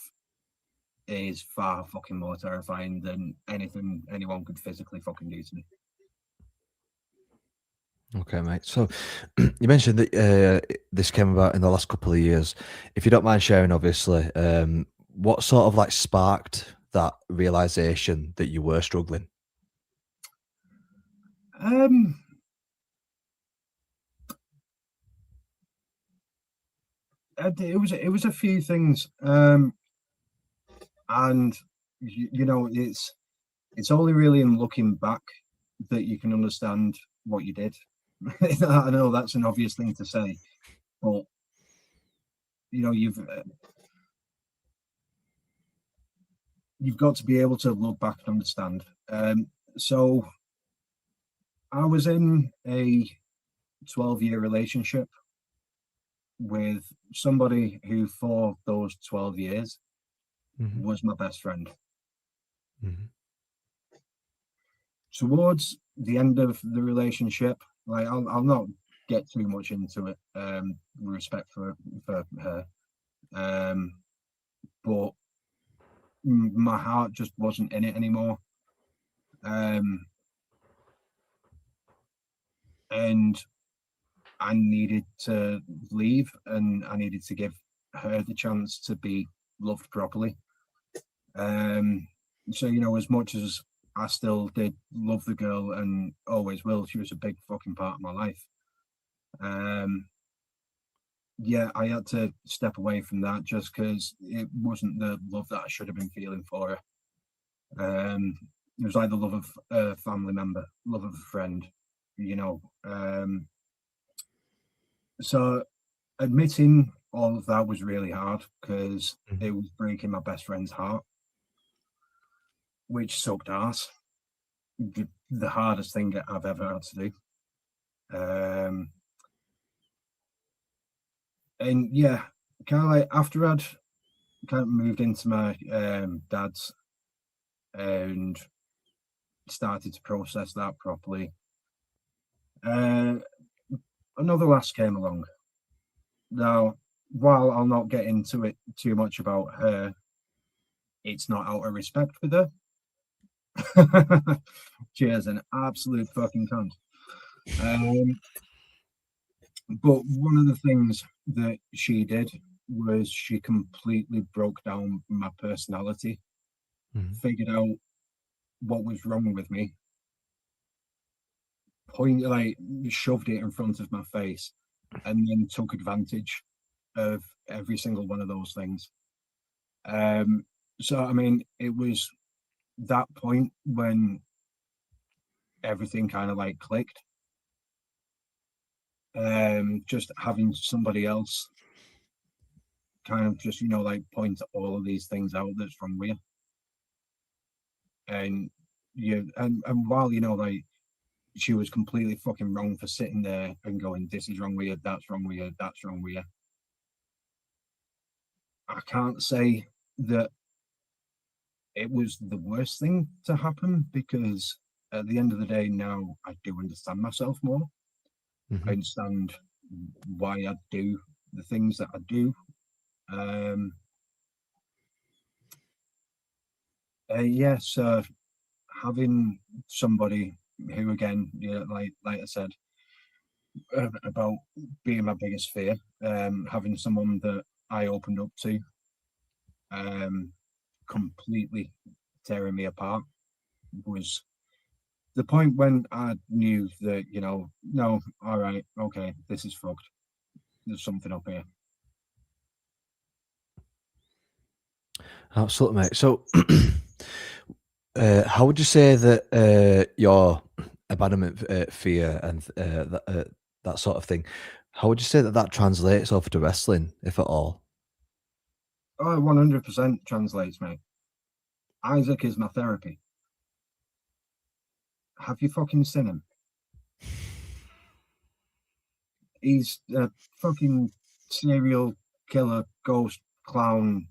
is far fucking more terrifying than anything anyone could physically fucking do to me. Okay, mate. So you mentioned that this came about in the last couple of years. If you don't mind sharing, obviously, what sort of like sparked that realization that you were struggling? Um, it was a few things, and you know it's only really in looking back that you can understand what you did. I know that's an obvious thing to say, but you know you've got to be able to look back and understand. So I was in a 12-year relationship with somebody who, for those 12 years, Mm-hmm. was my best friend. Mm-hmm. Towards the end of the relationship, like I'll not get too much into it, with respect for her, but my heart just wasn't in it anymore. And I needed to leave, and I needed to give her the chance to be loved properly. So you know, as much as I still did love the girl and always will, she was a big fucking part of my life. Yeah, I had to step away from that just because it wasn't the love that I should have been feeling for her. It was like the love of a family member, love of a friend, you know. So admitting all of that was really hard because Mm-hmm. it was breaking my best friend's heart, which sucked ass. The hardest thing I've ever had to do. And yeah, kind of like after I'd kind of moved into my dad's and started to process that properly, uh, another lass came along. Now, while I'll not get into it too much about her, it's not out of respect with her. She is an absolute fucking cunt. But one of the things that she did was she completely broke down my personality, Mm-hmm. figured out what was wrong with me, like shoved it in front of my face, and then took advantage of every single one of those things. So I mean, it was that point when everything kind of like clicked. Just having somebody else kind of just like point all of these things out that's wrong with you, and and while like she was completely fucking wrong for sitting there and going, "This is wrong with you, that's wrong with you, that's wrong with you." I can't say that it was the worst thing to happen, because at the end of the day, now I do understand myself more. I Mhm. understand why I do the things that I do. Um, yeah, so having somebody who, again, yeah, like I said about being my biggest fear, having someone that I opened up to, um, completely tearing me apart, was the point when I knew that, no, all right, okay, this is fucked. There's something up here. Absolutely, mate. So, how would you say that your abandonment fear and that sort of thing, how would you say that that translates over to wrestling, if at all? Oh, 100% translates, mate. Isaac is my therapy. Have you fucking seen him? He's a fucking serial killer, ghost, clown,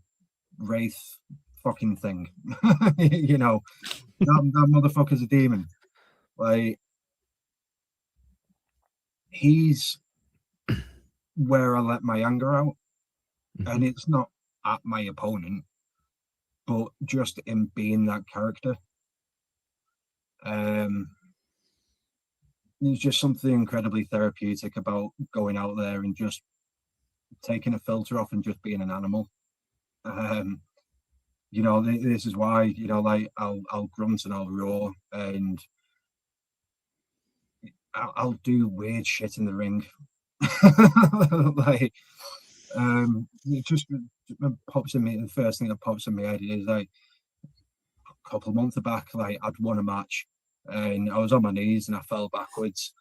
wraith fucking thing. That motherfucker's a demon. Like, he's where I let my anger out, and Mhm. it's not at my opponent, but just in being that character. Um, there's just something incredibly therapeutic about going out there and just taking a filter off and just being an animal. Um, this is why, like I'll grunt and I'll roar, and I'll do weird shit in the ring. Like, it just pops in me. The first thing that pops in my head is like a couple of months back, like I'd won a match and I was on my knees and I fell backwards.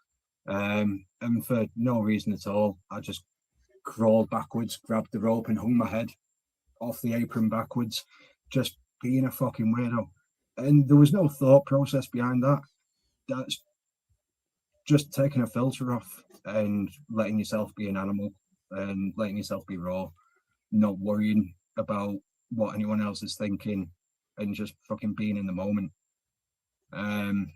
And for no reason at all, I just crawled backwards, grabbed the rope, and hung my head off the apron backwards, just being a fucking weirdo. And there was no thought process behind that. That's just taking a filter off and letting yourself be an animal and letting yourself be raw, not worrying about what anyone else is thinking, and just fucking being in the moment. Um,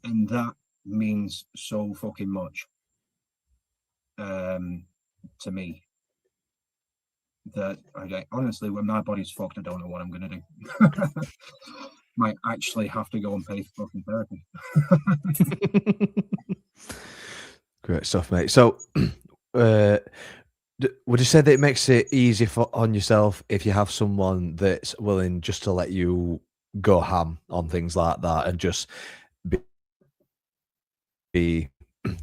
and that means so fucking much, um, to me, that honestly, when my body's fucked, I don't know what I'm gonna do. Might actually have to go and pay for fucking therapy. Great stuff, mate. So, uh, would you say that it makes it easy on yourself if you have someone that's willing just to let you go ham on things like that and just be, be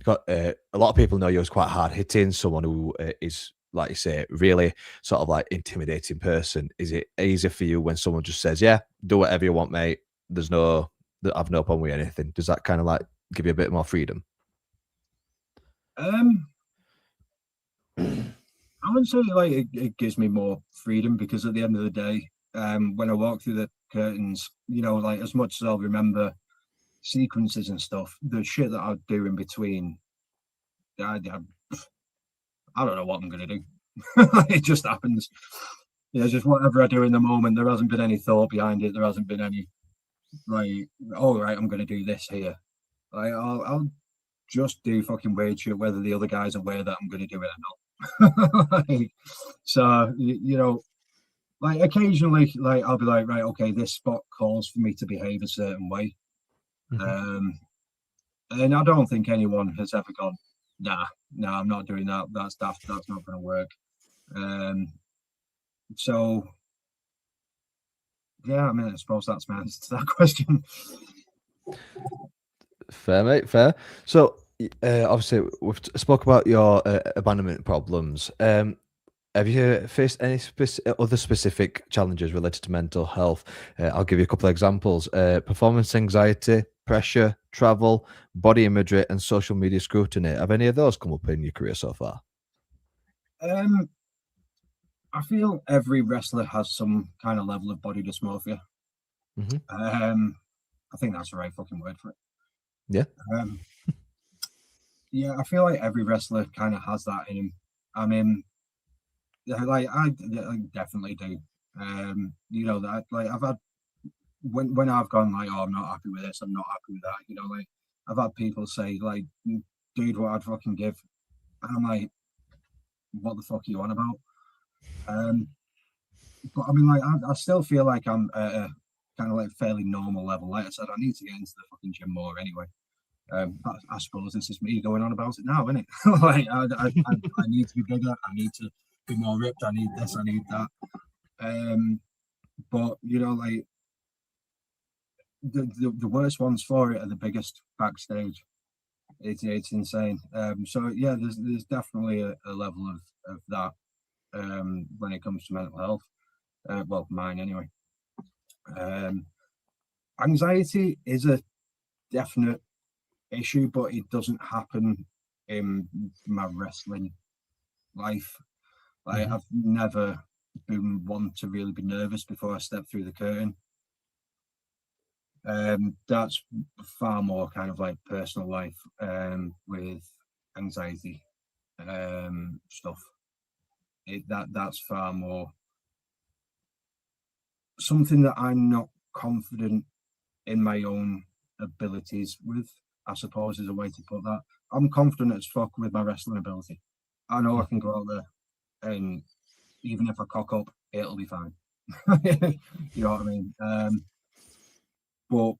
got a lot of people know you as quite hard hitting, someone who is, like you say, really sort of like intimidating person. Is it easy for you when someone just says, "Yeah, do whatever you want, mate. There's no, I've no problem with anything." Does that kind of like give you a bit more freedom? Um, I would say like it gives me more freedom, because at the end of the day, when I walk through the curtains, like as much as I'll remember sequences and stuff, the shit that I do in between, I don't know what I'm gonna do. It just happens. Just whatever I do in the moment. There hasn't been any thought behind it. There hasn't been any like, oh right, I'm gonna do this here. Like I'll just do fucking weird shit, whether the other guys are aware that I'm gonna do it or not. Like, so like occasionally, like I'll be like, right, okay, this spot calls for me to behave a certain way. Mhm. Um, and I don't think anyone has ever gone, nah, I'm not doing that. That's daft. That's not going to work. Um, so yeah, I mean, I suppose that's my answer to that question. Fair, mate. Fair. So, obviously, we've spoke about your abandonment problems. Have you faced any other specific challenges related to mental health? I'll give you a couple of examples: performance anxiety, pressure, travel, body imagery, and social media scrutiny. Have any of those come up in your career so far? Um, I feel every wrestler has some kind of level of body dysmorphia. Hmm. I think that's the right fucking word for it. Yeah. Um, yeah, I feel like every wrestler kind of has that in him. I mean, yeah, like I definitely do. You know that like I've had when I've gone like, oh, I'm not happy with this, I'm not happy with that. You know, like I've had people say like, dude, what I'd fucking give, and I'm like, what the fuck are you on about? Um, but I mean, like I still feel like I'm at a kind of like fairly normal level. Like I said, I need to get into the fucking gym more anyway. I suppose this is me going on about it now, isn't it? Like I need to be bigger. I need to be more ripped. I need this. I need that. But you know, like the worst ones for it are the biggest backstage. It's insane. So yeah, there's definitely a level of that when it comes to mental health. Well, mine anyway. Um, Anxiety is a definite issue, but it doesn't happen in my wrestling life. Like Hmm. I've never been one to really be nervous before I step through the curtain. That's far more kind of like personal life with anxiety stuff. That's far more something that I'm not confident in my own abilities with, I suppose is a way to put that. I'm confident as fuck with my wrestling ability. I know I can go out there and even if I cock up, it'll be fine. You know what I mean? But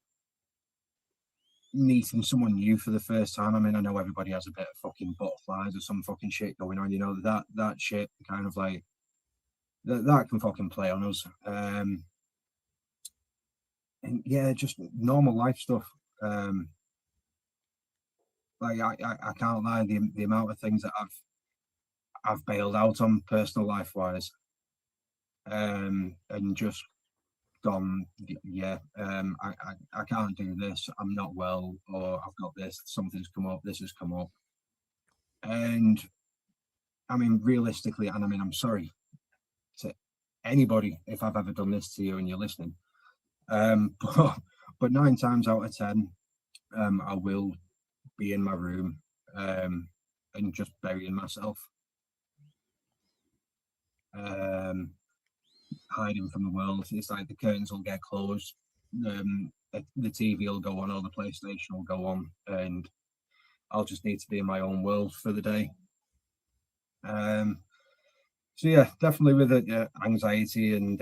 meeting someone new for the first time, I mean, I know everybody has a bit of fucking butterflies or some fucking shit going on, you know, that shit kind of like that can fucking play on us. And yeah, just normal life stuff. Like I can't lie, the amount of things that I've bailed out on personal life wise, and just gone, yeah, I can't do this, I'm not well, or I've got this, something's come up, this has come up. And I mean, realistically, and I mean, I'm sorry to anybody if I've ever done this to you and you're listening. But 9 times out of 10, I will be in my room and just burying myself, um, hiding from the world. It's like the curtains will get closed, the TV will go on, or the PlayStation will go on, and I'll just need to be in my own world for the day. So yeah, definitely with it, anxiety and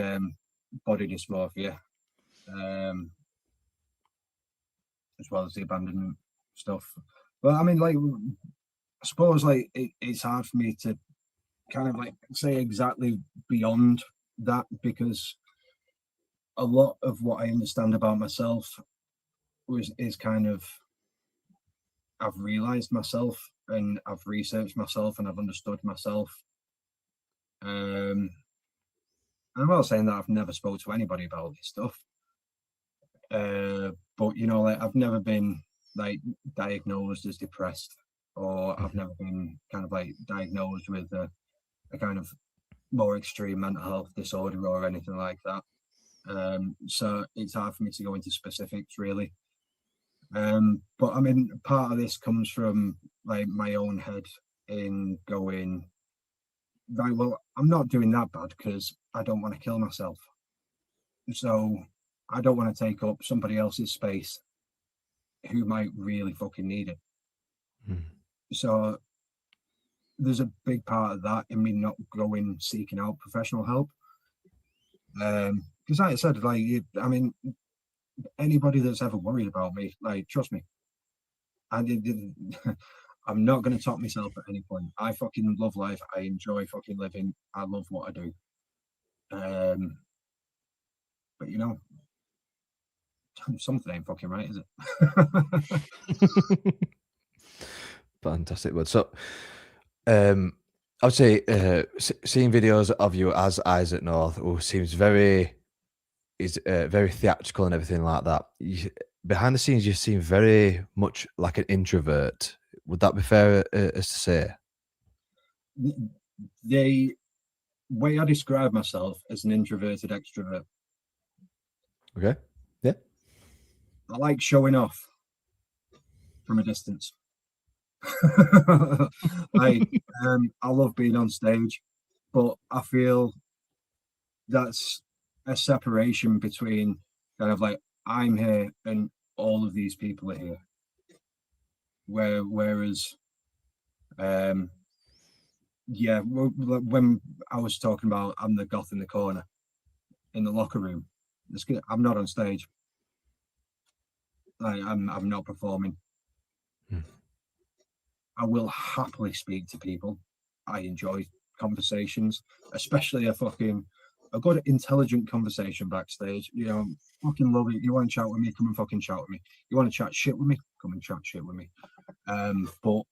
body dysmorphia, um, as well as the abandonment stuff. But I mean, like, I suppose like it's hard for me to kind of like say exactly beyond that because a lot of what I understand about myself is kind of I've realized myself and I've researched myself and I've understood myself. Um, and I'm not saying that I've never spoke to anybody about this stuff, but you know, like I've never been like diagnosed as depressed, or I've Hmm. never been kind of like diagnosed with a kind of more extreme mental health disorder or anything like that. So it's hard for me to go into specifics really. But I mean, part of this comes from like my own head in going, right, well, I'm not doing that bad because I don't want to kill myself. So I don't want to take up somebody else's space who might really fucking need it. So there's a big part of that in me not going seeking out professional help. Because like I said, like I mean, anybody that's ever worried about me, like trust me, I did. I'm not going to top myself at any point. I fucking love life. I enjoy fucking living. I love what I do. Um, but you know, something ain't fucking right, is it? Fantastic word. So, um, I would say seeing videos of you as Isaac North who seems very is very theatrical and everything like that. Behind the scenes, you seem very much like an introvert. Would that be fair as to say? The way I describe myself as an introverted extrovert. Okay. Yeah. I like showing off from a distance. I I love being on stage, but I feel that's a separation between kind of like I'm here and all of these people are here. Whereas yeah, when I was talking about I'm the goth in the corner in the locker room, I'm not on stage. I'm not performing. Hmm. I will happily speak to people. I enjoy conversations, especially a good intelligent conversation backstage. You know, fucking love it. You want to chat with me? Come and fucking chat with me. You want to chat shit with me? Come and chat shit with me. But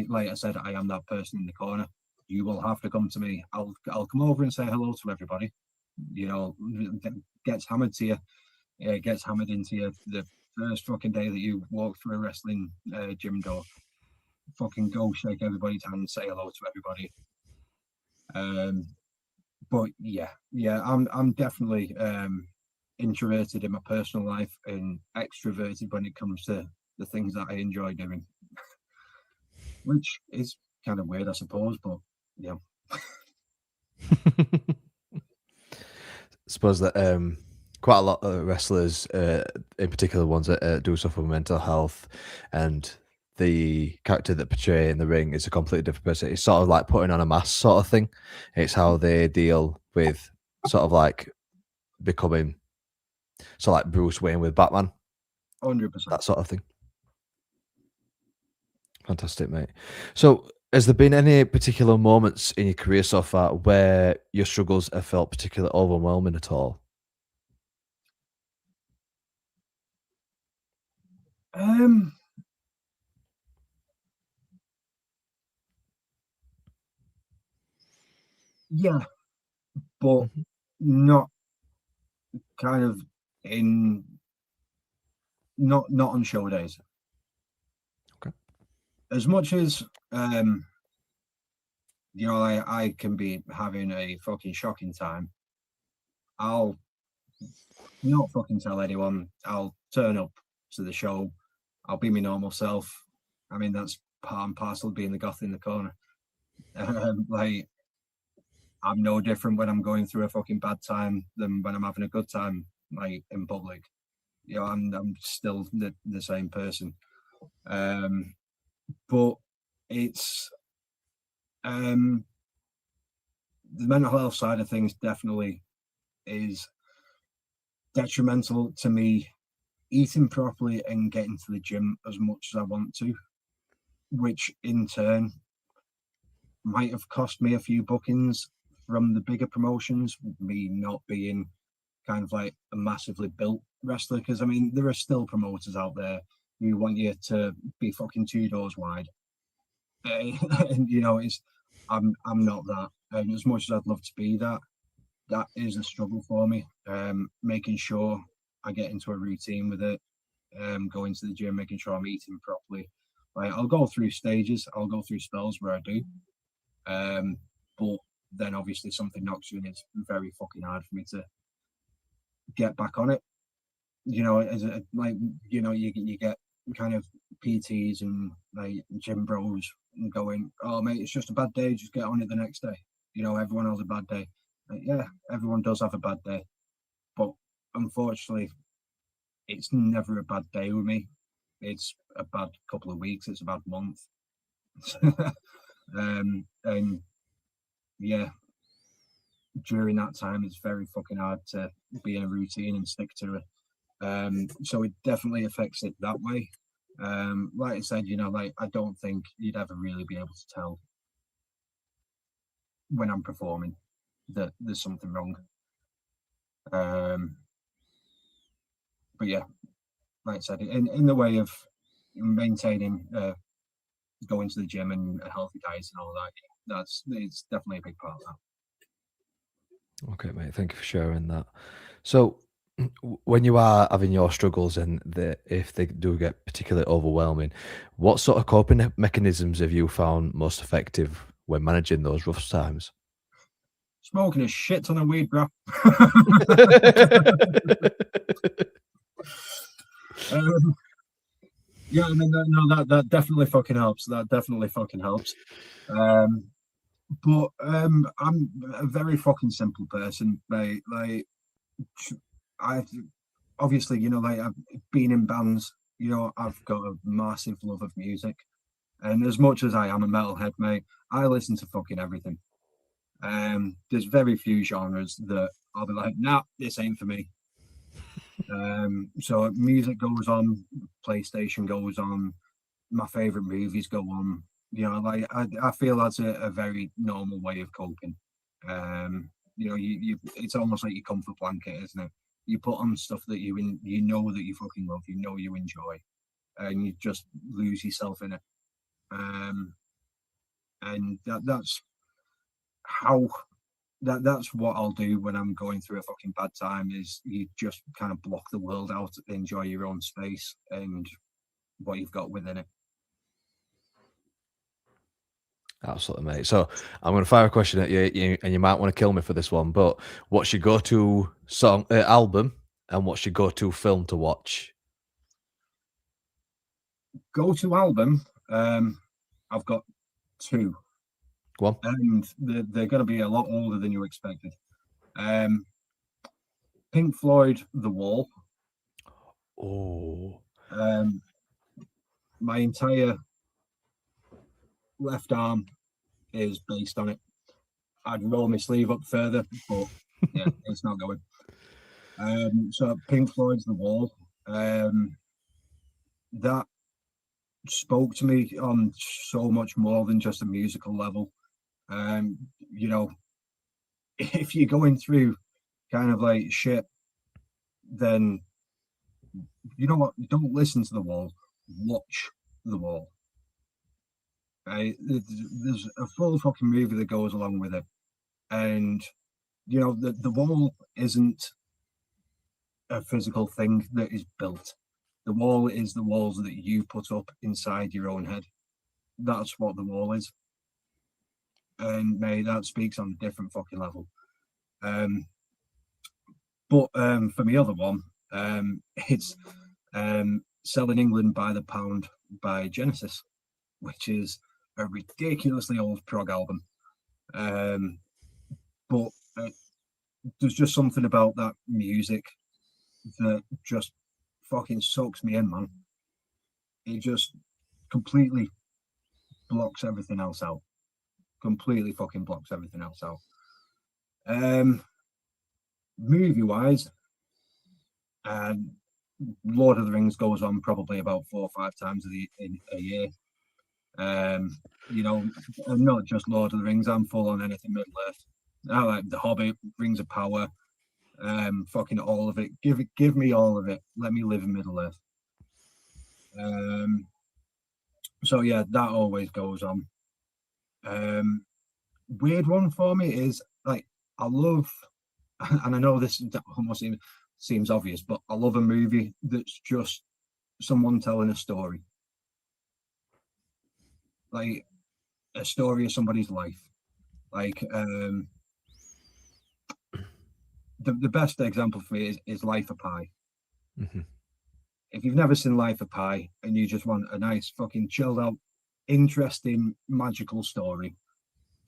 like I said, I am that person in the corner. You will have to come to me. I'll come over and say hello to everybody. You know, gets hammered to you. Gets hammered into you the first fucking day that you walk through a wrestling gym door. Fucking go shake everybody's hand, say hello to everybody. But yeah, I'm definitely introverted in my personal life and extroverted when it comes to the things that I enjoy doing, which is kind of weird, I suppose. But yeah, Suppose that quite a lot of wrestlers, in particular ones that do suffer with mental health, and the character that portray in the ring is a completely different person. It's sort of like putting on a mask, sort of thing. It's how they deal with sort of like becoming so like Bruce Wayne with Batman, 100%. that sort of thing. Fantastic, mate. So, has there been any particular moments in your career so far where your struggles have felt particularly overwhelming at all? Um, yeah, but Mhm. not kind of in not on show days. Okay. As much as I can be having a fucking shocking time. I'll not fucking tell anyone. I'll turn up to the show. I'll be my normal self. I mean, that's part and parcel of being the goth in the corner. Like, I'm no different when I'm going through a fucking bad time than when I'm having a good time, like in public. You know, I'm still the same person. Um, but it's um the mental health side of things definitely is detrimental to me eating properly and getting to the gym as much as I want to, which in turn might have cost me a few bookings from the bigger promotions, me not being kind of like a massively built wrestler. Because I mean, there are still promoters out there who want you to be fucking two doors wide. And it's I'm not that. And as much as I'd love to be that, that is a struggle for me. Making sure I get into a routine with it, going to the gym, making sure I'm eating properly. Like I'll go through stages, I'll go through spells where I do, but then obviously something knocks you and it's very fucking hard for me to get back on it. As a, like you get kind of PTs and like gym bros and going, oh mate, it's just a bad day, just get on it the next day. Everyone has a bad day. Like, yeah, everyone does have a bad day, but unfortunately, it's never a bad day with me. It's a bad couple of weeks. It's a bad month. And yeah, during that time, it's very fucking hard to be in a routine and stick to it. So it definitely affects it that way. Like I said, like I don't think you'd ever really be able to tell when I'm performing that there's something wrong. Um, but yeah, like I said, in the way of maintaining going to the gym and a healthy diet and all that. it's definitely a big part of that. Okay, mate. Thank you for sharing that. So, when you are having your struggles and if they do get particularly overwhelming, what sort of coping mechanisms have you found most effective when managing those rough times? Smoking a shit ton of weed, bro. um, yeah, I mean, that definitely fucking helps. That definitely fucking helps. Um, but I'm a very fucking simple person, mate. Like, I obviously, like I've been in bands. I've got a massive love of music, and as much as I am a metalhead, mate, I listen to fucking everything. There's very few genres that I'll be like, nah, this ain't for me. So music goes on, PlayStation goes on, my favorite movies go on. Like I feel that's a very normal way of coping. It's almost like your comfort blanket, isn't it? You put on stuff that you know that you fucking love, you enjoy, and you just lose yourself in it. Um, and that's how that's what I'll do when I'm going through a fucking bad time. Is you just kind of block the world out, enjoy your own space and what you've got within it. Absolutely, mate. So I'm going to fire a question at you, and you might want to kill me for this one. But what's your go-to song, album, and what's your go-to film to watch? Go-to album. I've got two. Go on. And they're going to be a lot older than you expected. Pink Floyd, The Wall. Oh, My entire left arm is based on it. I'd roll my sleeve up further, but yeah, it's not going. So Pink Floyd's The Wall. That spoke to me on so much more than just a musical level. You know, if you're going through kind of like shit, then you know what? Don't listen to The Wall. Watch The Wall. There's a full fucking movie that goes along with it, and the wall isn't a physical thing that is built. The wall is the walls that you put up inside your own head. That's what the wall is, and mate, that speaks on a different fucking level. But for the other one, it's Selling England by the Pound by Genesis, which is a ridiculously old prog album. But there's just something about that music that just fucking sucks me in, man. It just completely blocks everything else out. Completely fucking blocks everything else out. Movie wise, Lord of the Rings goes on probably about 4 or 5 times in a year. Not just Lord of the Rings, I'm full on anything Middle Earth. I like The Hobbit, Rings of Power, fucking all of it. Give me all of it. Let me live in Middle Earth. So yeah, that always goes on. Weird one for me is like I love, and I know this almost seems obvious, but I love a movie that's just someone telling a story, like a story of somebody's life. Like the best example for me is Life of Pi. mm-hmm. If you've never seen Life of Pi and you just want a nice fucking chilled out, interesting, magical story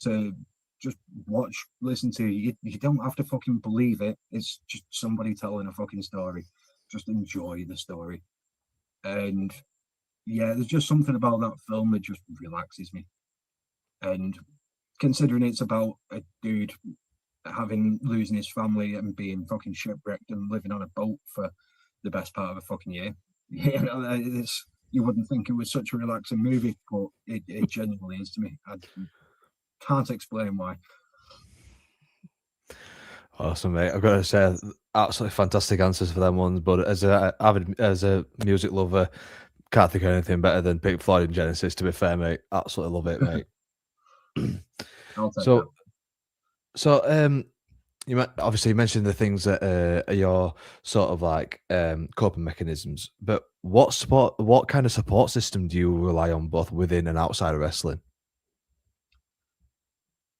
to just watch, listen to, you don't have to fucking believe it. It's just somebody telling a fucking story. Just enjoy the story. And yeah, there's just something about that film that just relaxes me. And considering it's about a dude losing his family and being fucking shipwrecked and living on a boat for the best part of a fucking year. You wouldn't think it was such a relaxing movie, but it genuinely is to me. I can't explain why. Awesome, mate. I've got to say, absolutely fantastic answers for them ones. But as a music lover, can't think of anything better than Pink Floyd and Genesis. To be fair, mate, absolutely love it, mate. I'll take that. So obviously you mentioned the things that are your sort of like coping mechanisms, but what kind of support system do you rely on both within and outside of wrestling?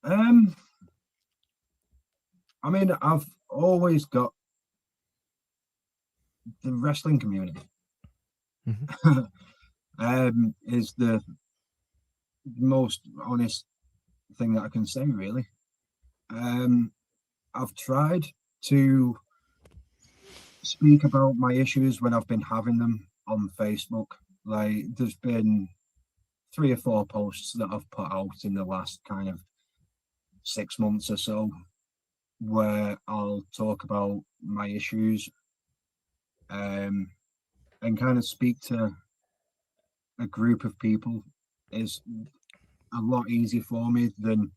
Um, I mean, I've always got the wrestling community. Mhm. Is the most honest thing that I can say, really. I've tried to speak about my issues when I've been having them on Facebook. Like, there's been 3 or 4 posts that I've put out in the last kind of 6 months or so where I'll talk about my issues, um, and kind of speak to a group of people is a lot easier for me than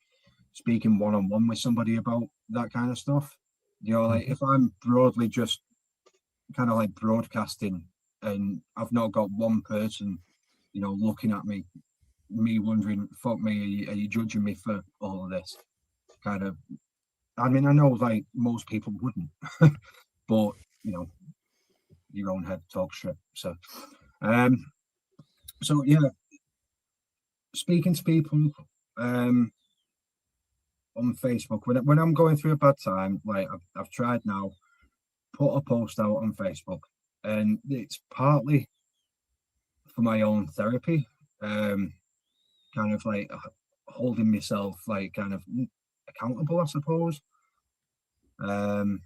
speaking one on one with somebody about that kind of stuff. Like Mhm. if I'm broadly just kind of like broadcasting and I've not got one person, looking at me wondering, fuck me, are you judging me for all of this? Kind of, I mean, I know like most people wouldn't, but you know, your own head talks shit. Um, so yeah, speaking to people, um, on Facebook when I'm going through a bad time, like I've tried now, put a post out on Facebook, and it's partly for my own therapy, um, kind of like holding myself like kind of accountable, I suppose. Um,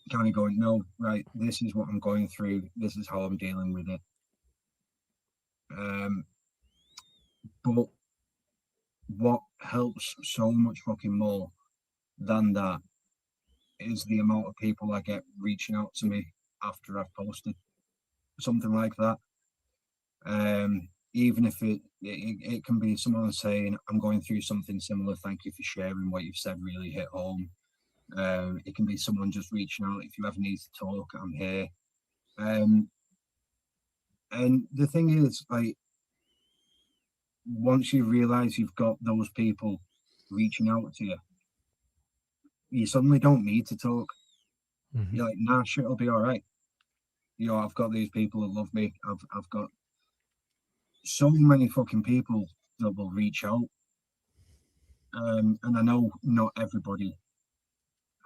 Kind of going, no, right, this is what I'm going through. This is how I'm dealing with it. Um, but what helps so much fucking more than that is the amount of people I get reaching out to me after I've posted something like that. Even if it can be someone saying, I'm going through something similar, thank you for sharing, what you've said really hit home. It can be someone just reaching out, if you ever need to talk, I'm here. um, and the thing is, like, once you realize you've got those people reaching out to you, you suddenly don't need to talk. Mhm. You're like, nah, shit will be all right. I've got these people that love me. I've got so many fucking people that will reach out. And I know not everybody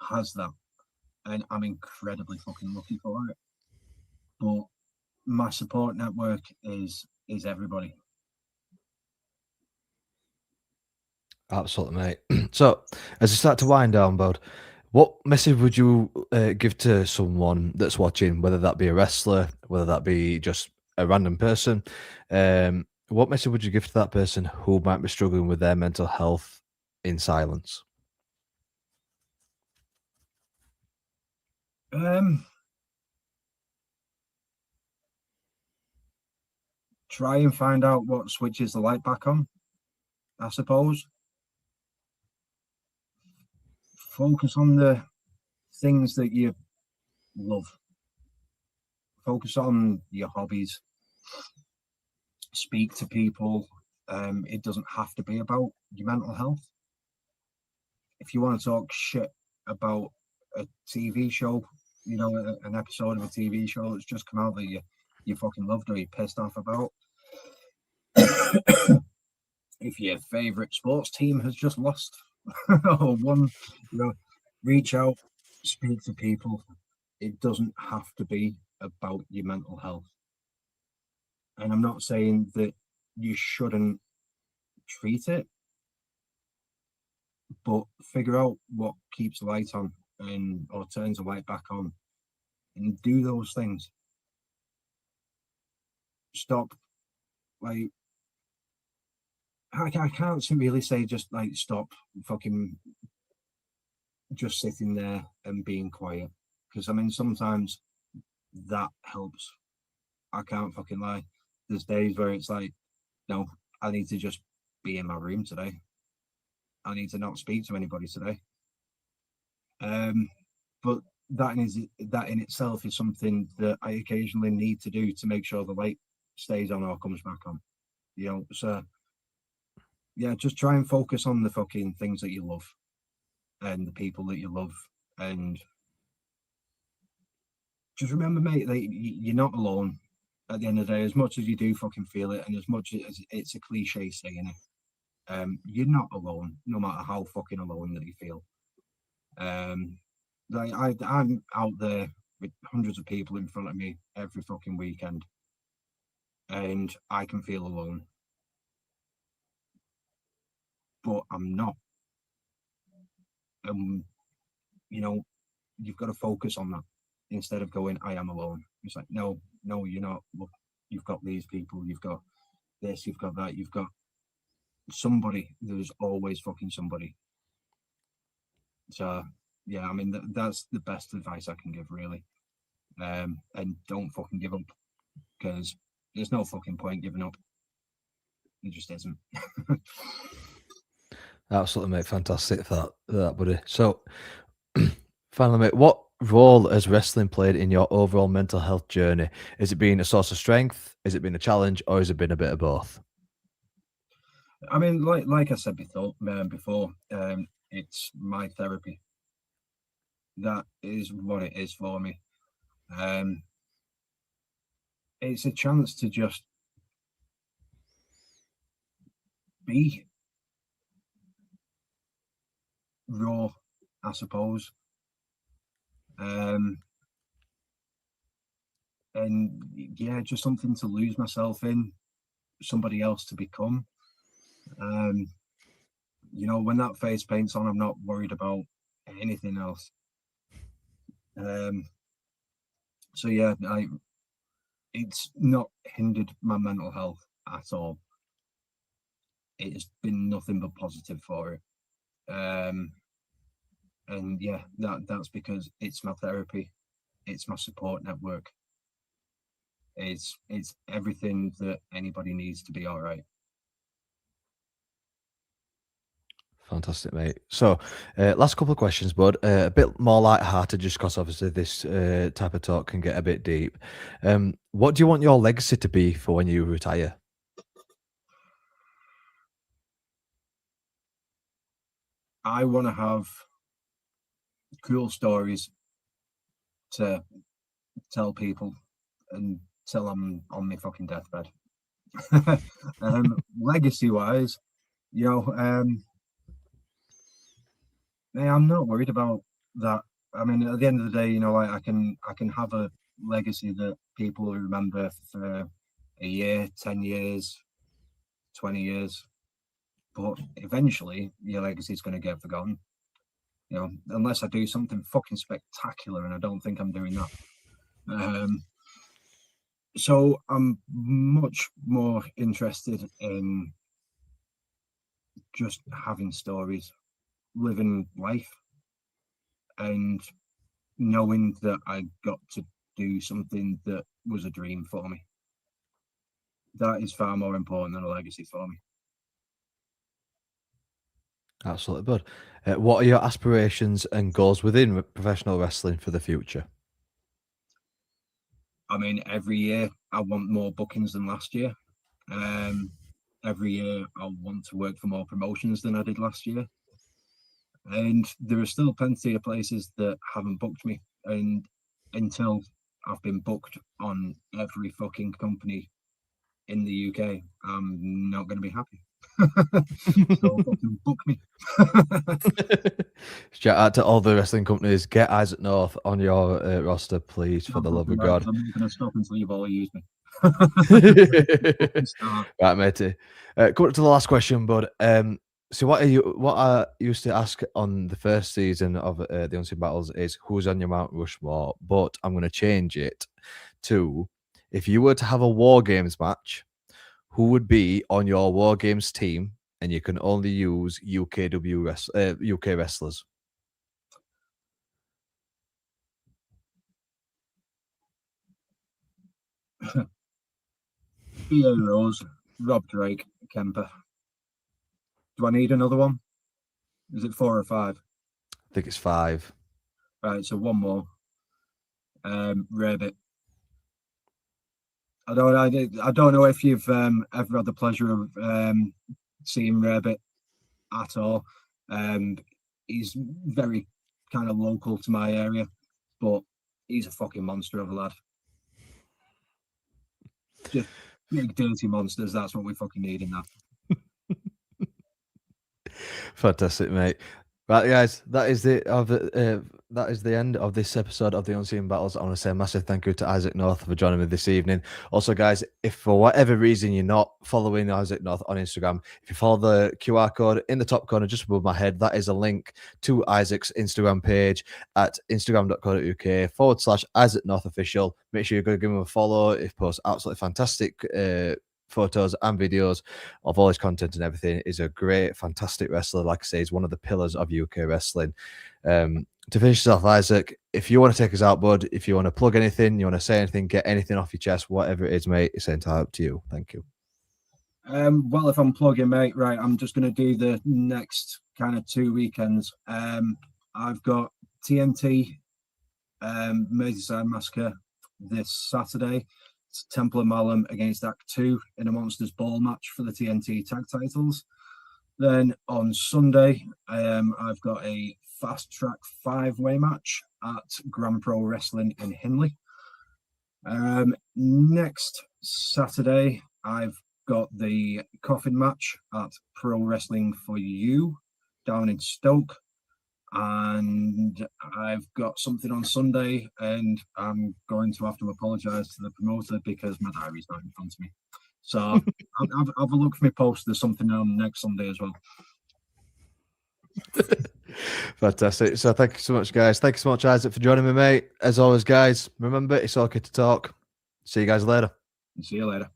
has that, and I'm incredibly fucking lucky for it. But my support network is everybody. Absolutely, mate. So, as I start to wind down, bud, what message would you give to someone that's watching, whether that be a wrestler, whether that be just a random person? What message would you give to that person who might be struggling with their mental health in silence? Um, Try and find out what switches the light back on. I suppose focus on the things that you love. Focus on your hobbies. Speak to people. It doesn't have to be about your mental health. If you want to talk shit about a TV show, an episode of a TV show that's just come out that you fucking loved or you're pissed off about. If your favorite sports team has just lost or won, reach out, speak to people. It doesn't have to be about your mental health. And I'm not saying that you shouldn't treat it, but figure out what keeps the light on and or turns the light back on and do those things. Stop, like, I can't really say just like stop fucking just sitting there and being quiet, because I mean sometimes that helps. I can't fucking lie. There's days where it's like, no, I need to just be in my room today. I need to not speak to anybody today. Um, but that in itself is something that I occasionally need to do to make sure the light stays on or comes back on. So yeah, just try and focus on the fucking things that you love and the people that you love, and just remember, mate, that you're not alone. At the end of the day, as much as you do fucking feel it, and as much as it's a cliche saying it, you're not alone, no matter how fucking alone that you feel. Like I'm out there with hundreds of people in front of me every fucking weekend, and I can feel alone, but I'm not. You know, you've got to focus on that instead of going, I am alone. It's like, no, you're not. Look, you've got these people, you've got this, you've got that, you've got somebody. There's always fucking somebody. So yeah, I mean that's the best advice I can give, really. And don't fucking give up, because there's no fucking point giving up. It just isn't. Absolutely, mate. Fantastic for that, buddy. So, finally, mate, what role has wrestling played in your overall mental health journey? Is it been a source of strength? Is it been a challenge, or has it been a bit of both? I mean, like I said before, it's my therapy. That is what it is for me. It's a chance to just be raw, I suppose. And yeah, just something to lose myself in, somebody else to become. You know, when that face paint's on, I'm not worried about anything else. So yeah, it's not hindered my mental health at all. It has been nothing but positive for it. And yeah, that's because it's my therapy, it's my support network, it's everything that anybody needs to be all right. Fantastic, mate. So, last couple of questions, bud. A bit more light-hearted, just because obviously this type of talk can get a bit deep. What do you want your legacy to be for when you retire? I want to have cool stories to tell people until I'm on my fucking deathbed. Legacy wise, you know, I'm not worried about that. I mean, at the end of the day, you know, I can have a legacy that people will remember for a year, 10 years, 20 years, but eventually your legacy is going to get forgotten. You know, unless I do something fucking spectacular, and I don't think I'm doing that. So I'm much more interested in just having stories, living life, and knowing that I got to do something that was a dream for me. That is far more important than a legacy for me. Absolutely, bud. What are your aspirations and goals within professional wrestling for the future? I mean, every year I want more bookings than last year. Every year I want to work for more promotions than I did last year. And there are still plenty of places that haven't booked me. And until I've been booked on every fucking company in the UK, I'm not going to be happy. So fucking book me. Shout out to all the wrestling companies. Get Isaac North on your roster, please, for the love of God. I'm not going to stop until you've all used me. Right, matey. Coming up to the last question, bud. So what I used to ask on the first season of the Unseen Battles is who's on your Mount Rushmore, but I'm going to change it to if you were to have a War Games match, who would be on your War Games team, and you can only use UK wrestlers. BA Rose, Rob Drake, Kemper. Do I need another one? Is it 4 or 5? I think it's 5. Right, so one more. Rabbit. I don't know if you've ever had the pleasure of see him rarebit at all. He's very kind of local to my area, but he's a fucking monster of a lad. Just big dirty monsters. That's what we fucking need in that. Fantastic, mate. Right, guys, that is the end of this episode of the Unseen Battles. I want to say a massive thank you to Isaac North for joining me this evening. Also, guys, if for whatever reason you're not following Isaac North on Instagram, if you follow the QR code in the top corner just above my head, that is a link to Isaac's Instagram page at instagram.co.uk/Isaac North Official. Make sure you're going to give him a follow. He posts absolutely fantastic photos and videos of all his content and everything. Is a great, fantastic wrestler. Like I say, he's one of the pillars of UK wrestling. To finish us off, Isaac, if you want to take us out, bud, if you want to plug anything, you want to say anything, get anything off your chest, whatever it is, mate, it's entirely up to you. Thank you. Well, if I'm plugging, mate, right, I'm just going to do the next kind of 2 weekends. I've got TNT Merseyside Massacre this Saturday. It's Temple of Malum against Act 2 in a Monsters Ball match for the TNT tag titles. Then on Sunday, I've got a fast track 5-way match at Grand Pro Wrestling in Hindley. Next Saturday, I've got the coffin match at Pro Wrestling for You down in Stoke. And I've got something on Sunday, and I'm going to have to apologise to the promoter because my diary's not in front of me. So have a look for me post. There's something on next Sunday as well. Fantastic. So thank you so much, guys. Thank you so much, Isaac, for joining me, mate. As always, guys, remember, it's okay to talk. See you guys later. See you later.